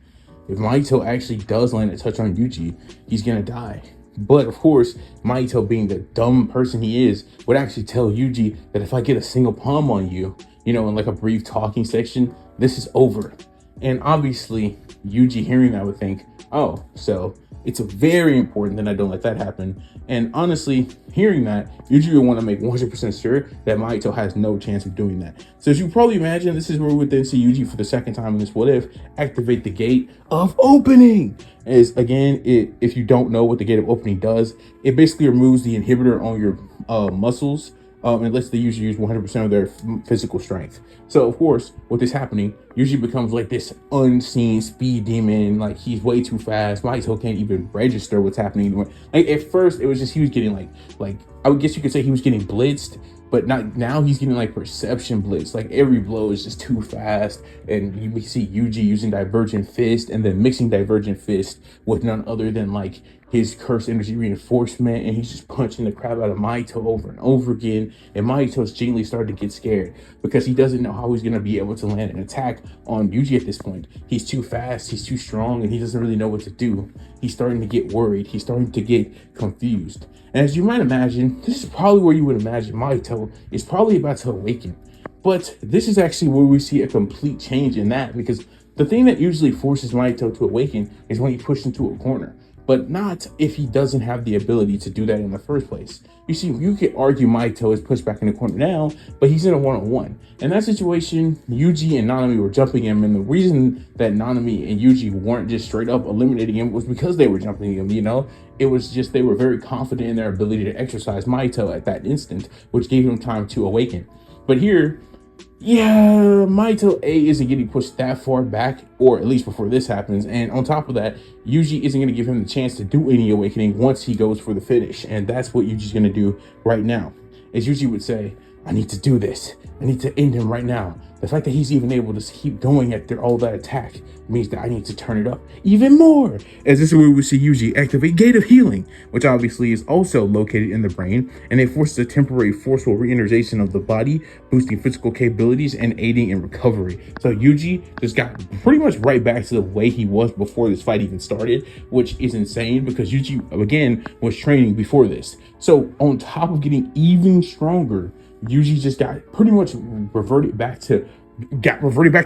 If Mahito actually does land a touch on Yuji, he's gonna die. But of course, Mahito, being the dumb person he is, would actually tell Yuji that if I get a single palm on you, in a brief talking section, this is over. And obviously, Yuji hearing that would think, oh, so it's very important that I don't let that happen. And honestly, hearing that, Yuji would want to make 100% sure that Mahito has no chance of doing that. So as you probably imagine, this is where we would then see Yuji for the second time in this What If activate the Gate of Opening. As again, if you don't know what the Gate of Opening does, it basically removes the inhibitor on your muscles and lets the user use 100% of their physical strength. So of course, with this happening, Yuji becomes like this unseen speed demon. Like he's way too fast. Mahito can't even register what's happening anymore. Like at first, it was just he was getting like I would guess you could say he was getting blitzed, but not now. He's getting like perception blitz. Like every blow is just too fast, and you see Yuji using Divergent Fist and then mixing Divergent Fist with none other than like his curse energy reinforcement, and he's just punching the crap out of Mahito over and over again. And Mahito's genuinely starting to get scared because he doesn't know how he's going to be able to land an attack on Yuji at this point. He's too fast, he's too strong, and he doesn't really know what to do. He's starting to get worried, he's starting to get confused. And as you might imagine, this is probably where you would imagine Mahito is probably about to awaken. But this is actually where we see a complete change in that, because the thing that usually forces Mahito to awaken is when he pushed into a corner, but not if he doesn't have the ability to do that in the first place. You see, you could argue Mahito is pushed back in the corner now, but he's in a one-on-one. In that situation, Yuji and Nanami were jumping him, and the reason that Nanami and Yuji weren't just straight up eliminating him was because they were jumping him, you know? It was just they were very confident in their ability to exercise Mahito at that instant, which gave him time to awaken. But here, yeah, Mahito A isn't getting pushed that far back, or at least before this happens. And on top of that, Yuji isn't going to give him the chance to do any awakening once he goes for the finish. And that's what Yuji's going to do right now. As Yuji would say, I need to do this. I need to end him right now. The fact that he's even able to keep going after all that attack means that I need to turn it up even more. As this is where we see Yuji activate Gate of Healing, which obviously is also located in the brain, and it forces a temporary forceful reinnervation of the body, boosting physical capabilities and aiding in recovery. So Yuji just got pretty much right back to the way he was before this fight even started, which is insane because Yuji, again, was training before this. So on top of getting even stronger, Yuji just got pretty much reverted back to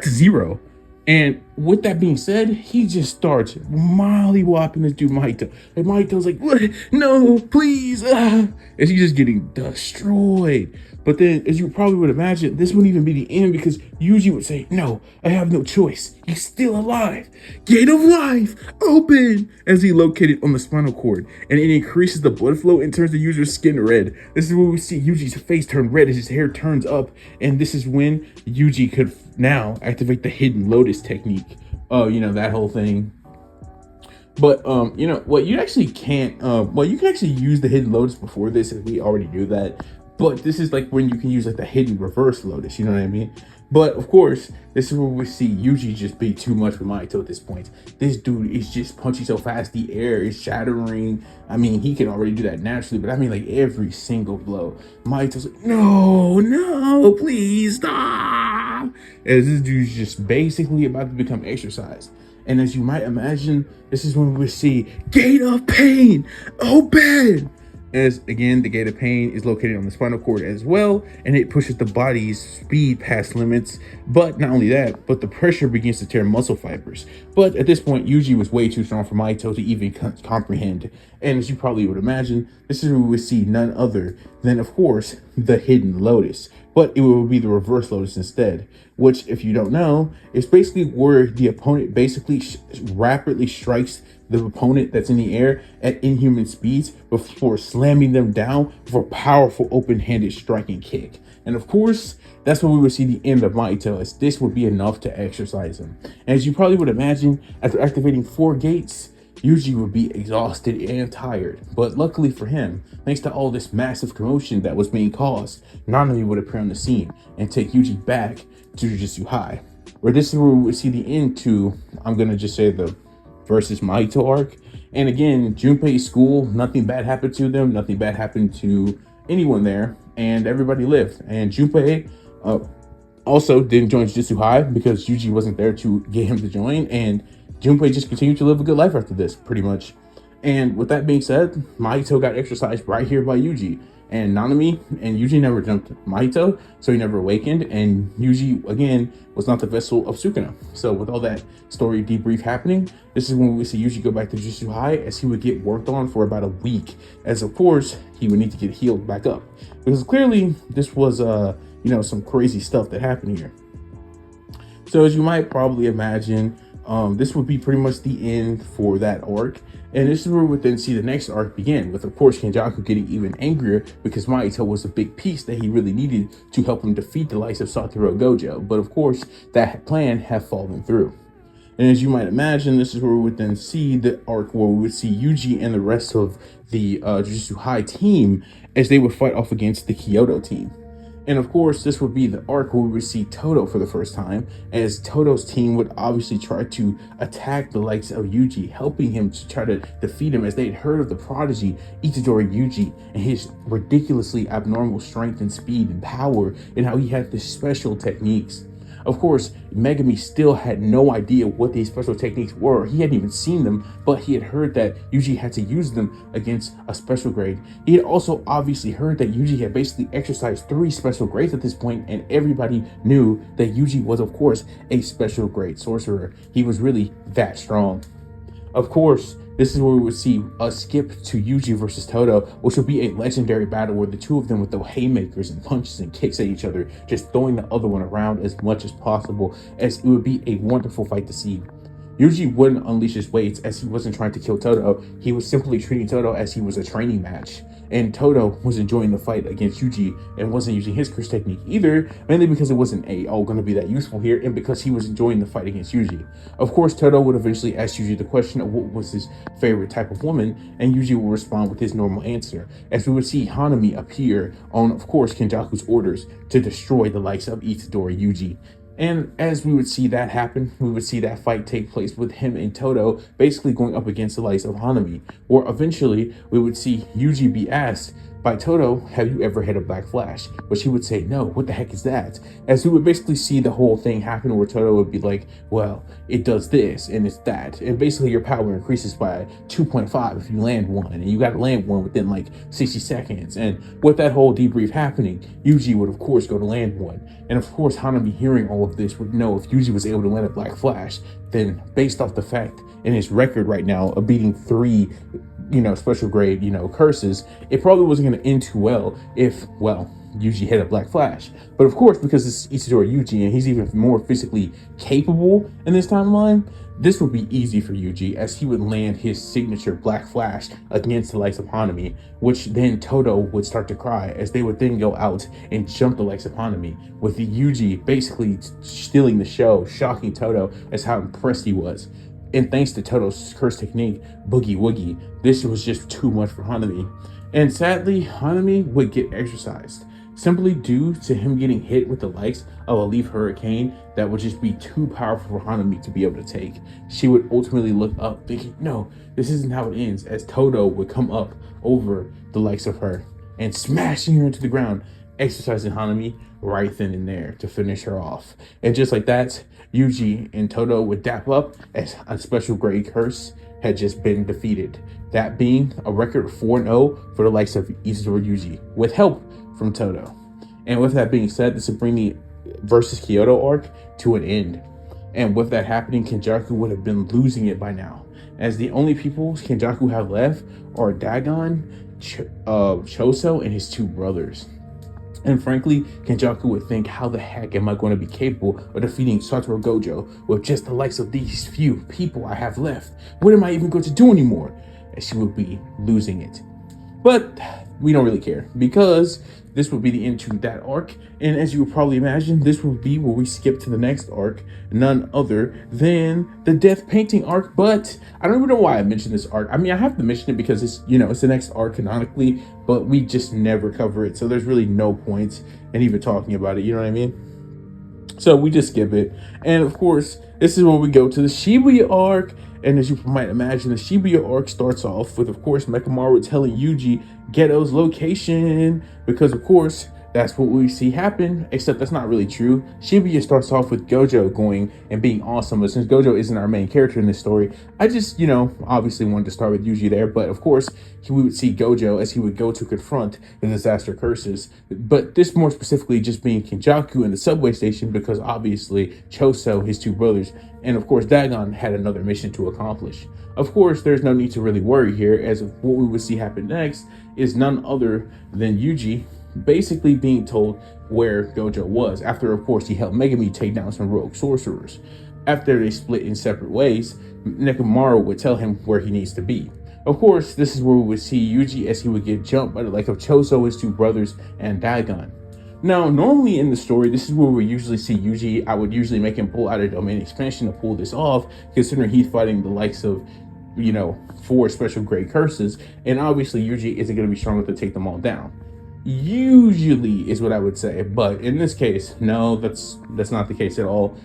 zero. And with that being said, he just starts mollywopping this dude Mahito. And Mahito's like, what? No, please. As he's just getting destroyed. But then, as you probably would imagine, this wouldn't even be the end because Yuji would say, no, I have no choice. He's still alive. Gate of life, open, as he located on the spinal cord. And it increases the blood flow and turns the user's skin red. This is where we see Yuji's face turn red as his hair turns up. And this is when Yuji could now activate the hidden lotus technique. You know, that whole thing. But you know what, you actually can't you can actually use the hidden lotus before this, as we already knew that. But this is like when you can use like the hidden reverse lotus, you know what I mean? But of course, this is where we see Yuji just be too much for Mahito at this point. This dude is just punching so fast, the air is shattering. I mean, he can already do that naturally, but I mean like every single blow. Mahito's like, no, please stop. As this dude's just basically about to become exercised. And as you might imagine, this is when we see Gate of Pain open. As again, the Gate of Pain is located on the spinal cord as well, and it pushes the body's speed past limits. But not only that, but the pressure begins to tear muscle fibers. But at this point, Yuji was way too strong for Mahito to even comprehend. And as you probably would imagine, this is where we would see none other than, of course, the Hidden Lotus. But it will be the Reverse Lotus instead, which, if you don't know, is basically where the opponent basically rapidly strikes the opponent that's in the air at inhuman speeds before slamming them down for a powerful open-handed striking kick. And of course, that's when we would see the end of Mahito, as this would be enough to exercise him. And as you probably would imagine, after activating 4 gates, Yuji would be exhausted and tired. But luckily for him, thanks to all this massive commotion that was being caused, Nanami would appear on the scene and take Yuji back to Jujutsu High. Where this is where we would see the end to, I'm gonna just say, the versus Mahito arc. And again, Junpei's school, nothing bad happened to them, nothing bad happened to anyone there, and everybody lived. And Junpei also didn't join Jujutsu High because Yuji wasn't there to get him to join, and Junpei just continued to live a good life after this, pretty much. And with that being said, Mahito got exercised right here by Yuji. And Nanami and Yuji never jumped Mahito, so he never awakened. And Yuji, again, was not the vessel of Sukuna. So with all that story debrief happening, this is when we see Yuji go back to Jujutsu High, as he would get worked on for about a week. As of course, he would need to get healed back up. Because clearly, this was, you know, some crazy stuff that happened here. So as you might probably imagine, this would be pretty much the end for that arc. And this is where we would then see the next arc begin, with of course Kenjaku getting even angrier because Mahito was a big piece that he really needed to help him defeat the likes of Satoru Gojo. But of course, that plan had fallen through. And as you might imagine, this is where we would then see the arc where we would see Yuji and the rest of the Jujutsu High team as they would fight off against the Kyoto team. And of course, this would be the arc where we would see Todo for the first time, as Todo's team would obviously try to attack the likes of Yuji, helping him to try to defeat him, as they had heard of the prodigy Itadori Yuji and his ridiculously abnormal strength and speed and power, and how he had the special techniques. Of course, Megumi still had no idea what these special techniques were. He hadn't even seen them, but he had heard that Yuji had to use them against a special grade. He had also obviously heard that Yuji had basically exercised 3 special grades at this point, and everybody knew that Yuji was, of course, a special grade sorcerer. He was really that strong. Of course, this is where we would see a skip to Yuji versus Todo, which would be a legendary battle where the two of them would throw haymakers and punches and kicks at each other, just throwing the other one around as much as possible, as it would be a wonderful fight to see. Yuji wouldn't unleash his weights, as he wasn't trying to kill Todo. He was simply treating Todo as he was a training match. And Todo was enjoying the fight against Yuji and wasn't using his curse technique either, mainly because it wasn't going to be that useful here, and because he was enjoying the fight against Yuji. Of course, Todo would eventually ask Yuji the question of what was his favorite type of woman, and Yuji would respond with his normal answer, as we would see Hanami appear on, of course, Kenjaku's orders to destroy the likes of Itadori Yuji. And as we would see that happen, we would see that fight take place with him and Todo basically going up against the likes of Hanami, where eventually we would see Yuji be asked by Todo, "Have you ever had a black flash?" Which he would say, "No, what the heck is that?" As we would basically see the whole thing happen where Todo would be like, "Well, it does this and it's that." And basically your power increases by 2.5 if you land one, and you got to land one within like 60 seconds. And with that whole debrief happening, Yuji would of course go to land one. And of course, Hanami hearing all of this would know if Yuji was able to land a black flash, then based off the fact in his record right now of beating 3 special grade, curses, it probably wasn't going to end too well if, Yuji hit a black flash. But of course, because it's Itadori Yuji and he's even more physically capable in this timeline, this would be easy for Yuji, as he would land his signature black flash against the likes of Hanami, which then Todo would start to cry, as they would then go out and jump the likes of Hanami, with the Yuji basically stealing the show, shocking Todo as how impressed he was. And thanks to Todo's curse technique, Boogie Woogie, this was just too much for Hanami. And sadly, Hanami would get exorcised, simply due to him getting hit with the likes of a leaf hurricane that would just be too powerful for Hanami to be able to take. She would ultimately look up thinking, no, this isn't how it ends, as Todo would come up over the likes of her and smashing her into the ground, exercising Hanami right then and there to finish her off. And just like that, Yuji and Todo would dap up as a special grade curse had just been defeated. That being a record 4-0 for the likes of Itadori Yuji, with help from Todo. And with that being said, this would bring the versus Kyoto arc to an end. And with that happening, Kenjaku would have been losing it by now, as the only people Kenjaku have left are Dagon, Choso, and his 2 brothers. And frankly, Kenjaku would think, how the heck am I going to be capable of defeating Satoru Gojo with just the likes of these few people I have left? What am I even going to do anymore? As she would be losing it. But we don't really care, because this would be the end to that arc. And as you would probably imagine, this would be where we skip to the next arc, none other than the death painting arc. But I don't even know why I mentioned this arc. I mean, I have to mention it because it's, it's the next arc canonically, but we just never cover it. So there's really no point in even talking about it. You know what I mean? So we just skip it. And of course, this is where we go to the Shibuya arc. And as you might imagine, the Shibuya arc starts off with, of course, Mechamaru telling Yuji Geto's location, because, of course, that's what we see happen, except that's not really true. Shibuya starts off with Gojo going and being awesome, but since Gojo isn't our main character in this story, I just, obviously wanted to start with Yuji there, but of course, we would see Gojo as he would go to confront the disaster curses, but this more specifically just being Kenjaku in the subway station, because obviously Choso, his 2 brothers, and of course Dagon had another mission to accomplish. Of course, there's no need to really worry here, as what we would see happen next is none other than Yuji basically being told where Gojo was, after of course he helped Megumi take down some rogue sorcerers. After they split in separate ways, Nekomaru would tell him where he needs to be. Of course, this is where we would see Yuji as he would get jumped by the like of Choso, his 2 brothers, and Dagon. Now, normally in the story, this is where we usually see Yuji. I would usually make him pull out a domain expansion to pull this off, considering he's fighting the likes of 4 special grade curses, and obviously Yuji isn't going to be strong enough to take them all down. Usually is what I would say, but in this case, no, that's not the case at all.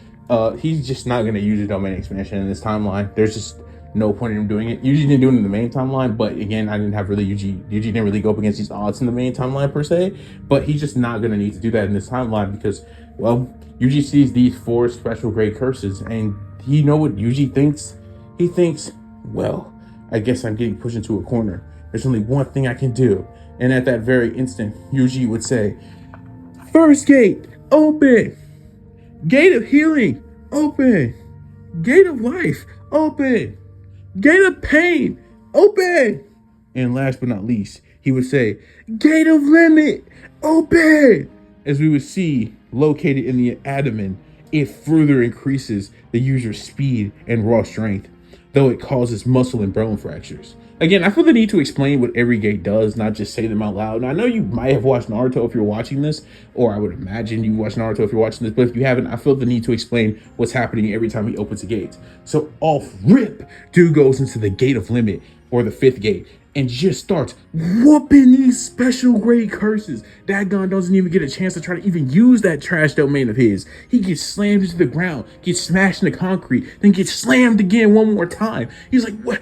He's just not going to use the domain expansion in this timeline. There's just no point in him doing it. Yuji didn't do it in the main timeline, but again, I didn't have really Yuji didn't really go up against these odds in the main timeline per se. But he's just not going to need to do that in this timeline because, well, Yuji sees these 4 special grade curses, and you know what Yuji thinks? He thinks, well, I guess I'm getting pushed into a corner. There's only one thing I can do. And at that very instant, Yuji would say, first gate, open. Gate of healing, open. Gate of life, open. Gate of pain, open. And last but not least, he would say, gate of limit, open. As we would see located in the abdomen, it further increases the user's speed and raw strength, though it causes muscle and bone fractures. Again, I feel the need to explain what every gate does, not just say them out loud. Now, I know you might have watched Naruto if you're watching this, or I would imagine you watched Naruto if you're watching this, but if you haven't, I feel the need to explain what's happening every time he opens a gate. So off rip, dude goes into the gate of limit, or the 5th gate, and just starts whooping these special grade curses. Dagon doesn't even get a chance to try to even use that trash domain of his. He gets slammed into the ground, gets smashed into concrete, then gets slammed again one more time. He's like, what?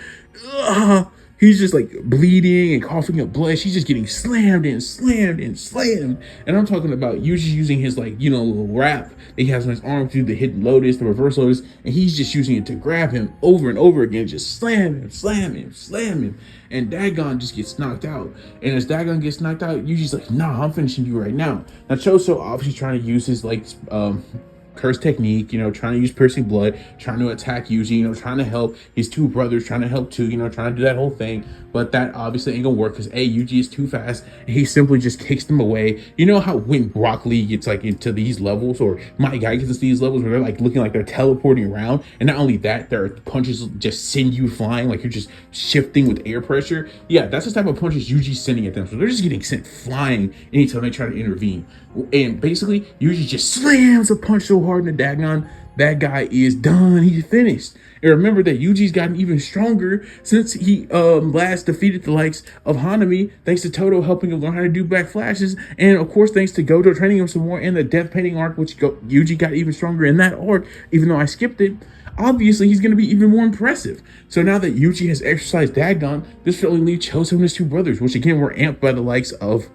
Ugh. He's just like bleeding and coughing up blood. She's just getting slammed and slammed and slammed. And I'm talking about Yuji using his little wrap that he has on his arm through the hidden lotus, the reverse lotus, and he's just using it to grab him over and over again, just slam him, slam him, slam him. And Dagon just gets knocked out. And as Dagon gets knocked out, Yuji's like, nah, I'm finishing you right now. Now Choso obviously trying to use his curse technique, trying to use piercing blood, trying to attack Yuji, trying to help his 2 brothers, trying to help too, trying to do that whole thing. But that obviously ain't gonna work because Yuji is too fast and he simply just kicks them away. You know how when Rock Lee gets into these levels, or my guy gets into these levels where they're looking like they're teleporting around, and not only that, their punches just send you flying, like you're just shifting with air pressure. Yeah, that's the type of punches Yuji's sending at them. So they're just getting sent flying anytime they try to intervene. And basically, Yuji just slams a punch so hard in the Dagon, that guy is done. He's finished. And remember that Yuji's gotten even stronger since he last defeated the likes of Hanami, thanks to Toto helping him learn how to do back flashes, and of course thanks to Gojo training him some more, and the death painting arc, which Yuji got even stronger in that arc, even though I skipped it. Obviously, he's going to be even more impressive. So now that Yuji has exercised Dagon, this will only leave Choso and his 2 brothers, which again were amped by the likes of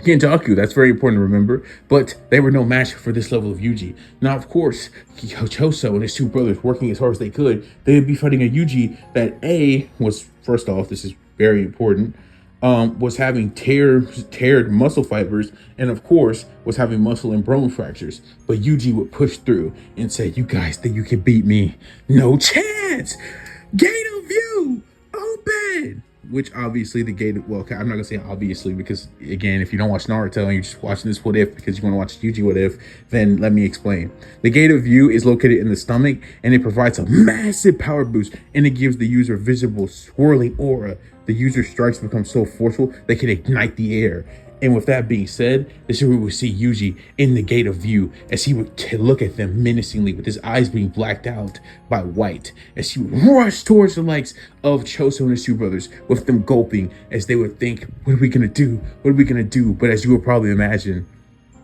Kintaku. That's very important to remember, but they were no match for this level of Yuji. Now, of course, Choso and his 2 brothers, working as hard as they could, they would be fighting a Yuji that was, first off, this is very important, was having teared muscle fibers, and of course was having muscle and bone fractures. But Yuji would push through and say, you guys think you can beat me? No chance! Gate of view, open! Which obviously the gate, I'm not gonna say obviously, because again, if you don't watch Naruto and you're just watching this what if because you want to watch Yuji what if, then let me explain. The gate of view is located in the stomach, and it provides a massive power boost, and it gives the user visible swirling aura. The user's strikes become so forceful they can ignite the air. And with that being said, this is where we see Yuji in the gate of view as he would look at them menacingly with his eyes being blacked out by white, as he would rush towards the likes of Choso and his 2 brothers, with them gulping as they would think, what are we gonna do? What are we gonna do? But as you would probably imagine,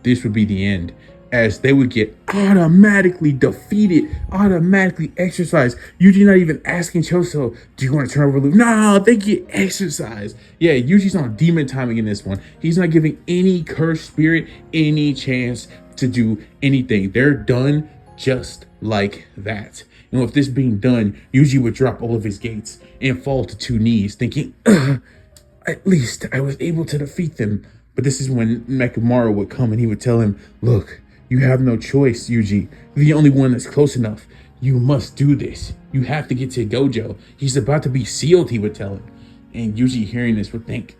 this would be the end, as they would get automatically defeated, automatically exercised. Yuji not even asking Choso, do you want to turn over loop? No, they get exercised. Yeah, Yuji's on demon timing in this one. He's not giving any cursed spirit any chance to do anything. They're done just like that. And with this being done, Yuji would drop all of his gates and fall to 2 knees, thinking, at least I was able to defeat them. But this is when Mekamaru would come and he would tell him, look, you have no choice, Yuji. You're the only one that's close enough. You must do this. You have to get to Gojo. He's about to be sealed, he would tell him. And Yuji, hearing this, would think,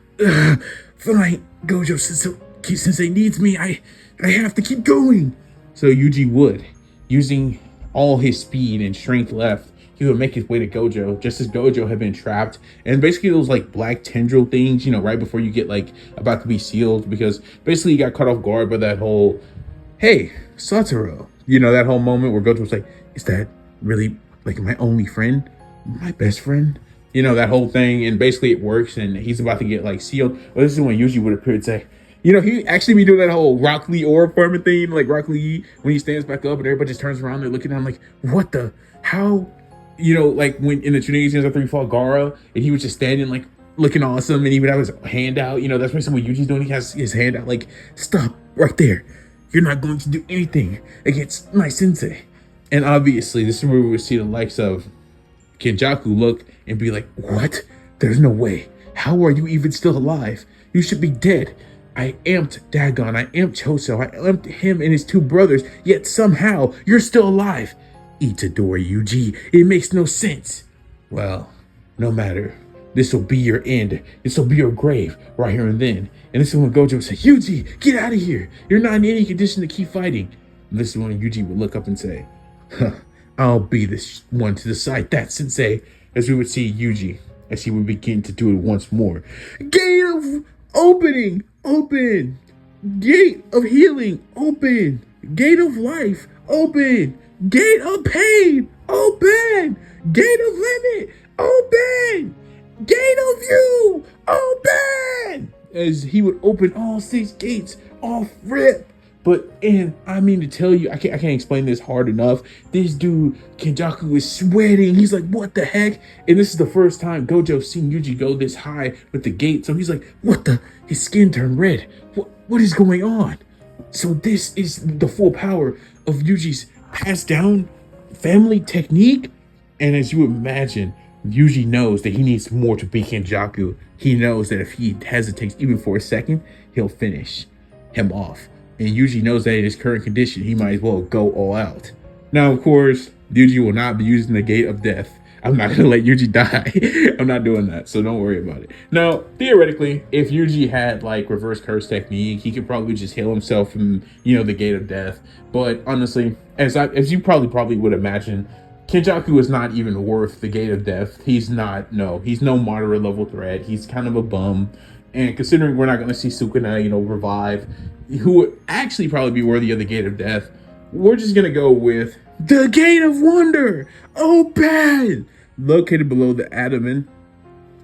fine, Gojo Sensei needs me. I have to keep going. So Yuji would, using all his speed and strength left, he would make his way to Gojo, just as Gojo had been trapped. And basically those black tendril things, right before you get about to be sealed, because basically you got caught off guard by that whole, hey, Satoru. That whole moment where Gojo was like, is that really my only friend? My best friend? You know, that whole thing, and basically it works, and he's about to get like sealed. Well, this is when Yuji would appear and say, you know, he actually be doing that whole Rock Lee orb farming thing, like Rock Lee when he stands back up and everybody just turns around, they're looking at him like, what the, how, you know, like when in the Trinity after he fought Gara, and he was just standing like looking awesome, and he would have his hand out. You know, that's what Yuji's doing. He has his hand out like, stop right there. You're not going to do anything against my sensei. And obviously, this is where we would see the likes of Kenjaku look and be like, what? There's no way. How are you even still alive? You should be dead. I amped Dagon. I amped Choso. I amped him and his two brothers. Yet somehow you're still alive. Itadori Yuji. It makes no sense. Well, no matter. This will be your end. This will be your grave right here and then. And this is when Gojo would say, Yuji, get out of here. You're not in any condition to keep fighting. And this is when Yuji would look up and say, huh, I'll be this one to decide that, sensei. As we would see Yuji, as he would begin to do it once more. Gate of opening, open. Gate of healing, open. Gate of life, open. Gate of pain, open. Gate of limit, open. Gate of you, open. As he would open all 6 gates off rip. But, and I mean to tell you, I can't explain this hard enough. This dude, Kenjaku, is sweating. He's like, what the heck? And this is the first time Gojo's seen Yuji go this high with the gate. So he's like, what the? His skin turned red. What is going on? So this is the full power of Yuji's passed down family technique. And as you imagine, Yuji knows that he needs more to beat Kenjaku. He knows that if he hesitates even for a second, he'll finish him off. And Yuji knows that in his current condition, he might as well go all out. Now, of course, Yuji will not be using the Gate of Death. I'm not going to let Yuji die. I'm not doing that, so don't worry about it. Now, theoretically, if Yuji had, like, reverse curse technique, he could probably just heal himself from, you know, the Gate of Death. But honestly, as you probably would imagine, Kenjaku is not even worth the Gate of Death. He's no moderate level threat. He's kind of a bum. And considering we're not going to see Sukuna, you know, revive, who would actually probably be worthy of the Gate of Death, we're just going to go with the Gate of Wonder, open! Located below the abdomen,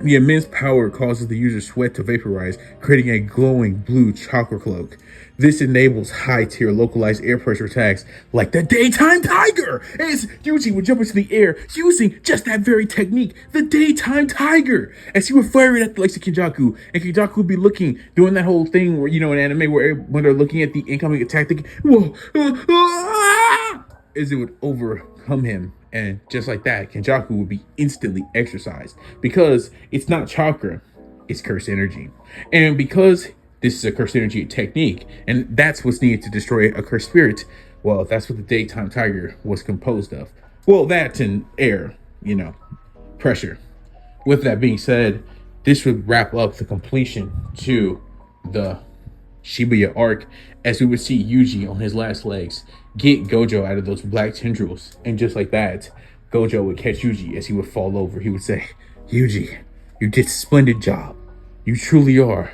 the immense power causes the user's sweat to vaporize, creating a glowing blue chakra cloak. This enables high-tier localized air pressure attacks like the Daytime Tiger, as Yuji would jump into the air using just that very technique, the Daytime Tiger, as he would fire it at the likes of Kenjaku, and Kenjaku would be looking, doing that whole thing where, you know, in anime where when they're looking at the incoming attack, they whoa, as it would overcome him. And just like that, Kenjaku would be instantly exorcised because it's not chakra, it's curse energy. And because this is a curse energy technique, and that's what's needed to destroy a cursed spirit, well, that's what the Daytime Tiger was composed of. Well, that and air, you know, pressure. With that being said, this would wrap up the completion to the Shibuya arc, as we would see Yuji on his last legs get Gojo out of those black tendrils. And just like that, Gojo would catch Yuji as he would fall over. He would say, Yuji, you did a splendid job. You truly are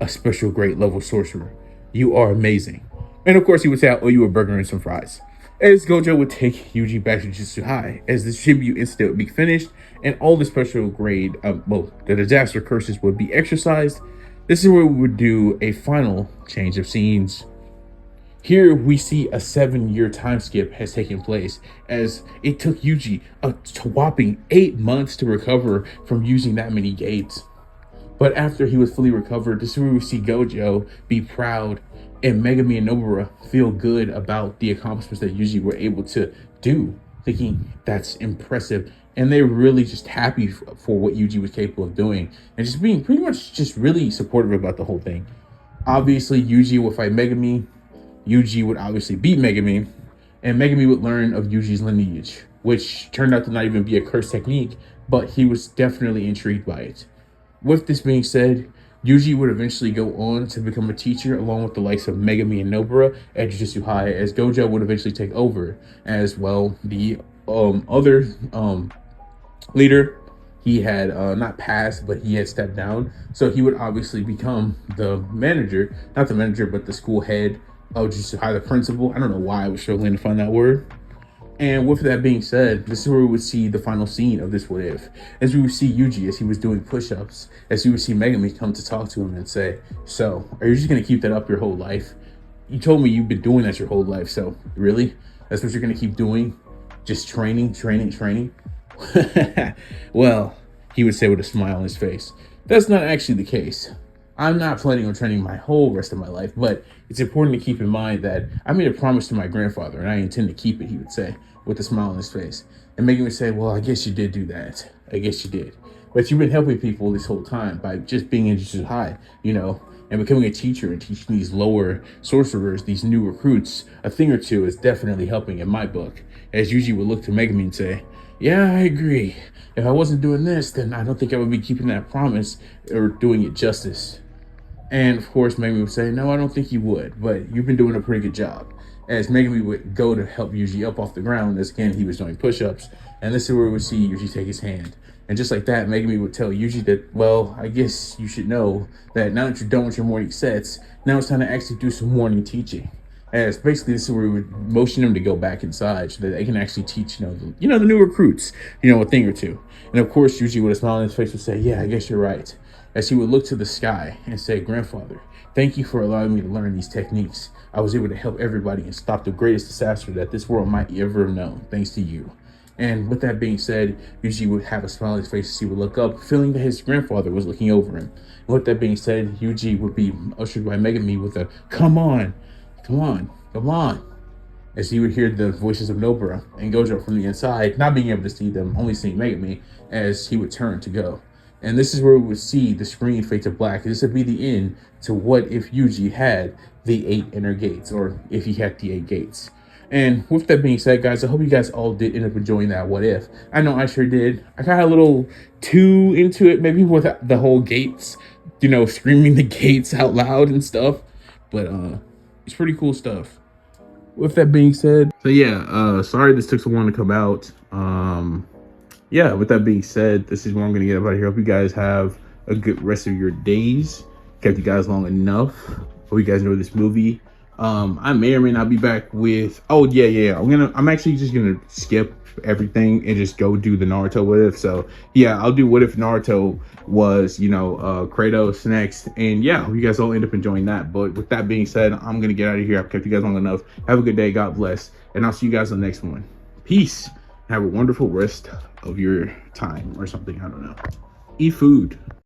a special great level sorcerer. You are amazing. And of course he would say, I owe you a burger and some fries. As Gojo would take Yuji back to Jutsu High, as the Shibuya incident would be finished, and all the special grade, the disaster curses would be exercised. This is where we would do a final change of scenes. Here we see a 7-year time skip has taken place, as it took Yuji a whopping 8 months to recover from using that many gates. But after he was fully recovered, this is where we see Gojo be proud, and Megumi and Nobara feel good about the accomplishments that Yuji were able to do, thinking that's impressive. And they're really just happy for what Yuji was capable of doing, and just being pretty much just really supportive about the whole thing. Obviously, Yuji would fight Megumi. Yuji would obviously beat Megumi, and Megumi would learn of Yuji's lineage, which turned out to not even be a curse technique, but he was definitely intrigued by it. With this being said, Yuji would eventually go on to become a teacher along with the likes of Megumi and Nobara at Jujutsu High, as Gojo would eventually take over as well. The other leader, he had not passed, but he had stepped down, so he would obviously become the manager, not the manager, but the school head of Jujutsu High, the principal. I don't know why I was struggling to find that word. And with that being said, this is where we would see the final scene of this what if. As we would see Yuji as he was doing push-ups, as we would see Megumi come to talk to him and say, so, are you just gonna keep that up your whole life? You told me you've been doing that your whole life, so really? That's what you're gonna keep doing? Just training, training, training? Well, he would say with a smile on his face, that's not actually the case. I'm not planning on training my whole rest of my life, but it's important to keep in mind that I made a promise to my grandfather and I intend to keep it, he would say, with a smile on his face. And Megan would say, well, I guess you did do that. I guess you did. But you've been helping people this whole time by just being in Jujutsu High, you know, and becoming a teacher and teaching these lower sorcerers, these new recruits, a thing or two is definitely helping in my book. As Yuji would look to Megumi and say, yeah, I agree. If I wasn't doing this, then I don't think I would be keeping that promise or doing it justice. And of course, Megumi would say, no, I don't think you would, but you've been doing a pretty good job. As Megumi would go to help Yuji up off the ground, as again, he was doing push-ups. And this is where we would see Yuji take his hand. And just like that, Megumi would tell Yuji that, well, I guess you should know that now that you're done with your morning sets, now it's time to actually do some morning teaching. As basically this is where we would motion them to go back inside so that they can actually teach, the new recruits, a thing or two. And of course, Yuji with a smile on his face would say, yeah, I guess you're right. As he would look to the sky and say, grandfather, thank you for allowing me to learn these techniques. I was able to help everybody and stop the greatest disaster that this world might ever have known, thanks to you. And with that being said, Yuji would have a smile on his face as he would look up, feeling that his grandfather was looking over him. And with that being said, Yuji would be ushered by Megumi with a, come on, come on, come on. As he would hear the voices of Nobara and Gojo from the inside, not being able to see them, only seeing Megumi, as he would turn to go. And this is where we would see the screen fade to black. This would be the end to what if Yuji had the 8 inner gates, or if he had the 8 gates. And with that being said, guys, I hope you guys all did end up enjoying that what if. I know I sure did. I got a little too into it, maybe with the whole gates, screaming the gates out loud and stuff. But it's pretty cool stuff. With that being said, So yeah, sorry this took so long to come out. Yeah, with that being said, this is where I'm gonna get up out of here. Hope you guys have a good rest of your days. Kept you guys long enough. Hope you guys enjoyed this movie. I may or may not be back with. Oh yeah. I'm actually just gonna skip everything and just go do the Naruto what if. So yeah, I'll do what if Naruto was Kratos next. And yeah, hope you guys all end up enjoying that. But with that being said, I'm gonna get out of here. I've kept you guys long enough. Have a good day. God bless, and I'll see you guys on the next one. Peace. Have a wonderful rest of your time or something. I don't know. Eat food.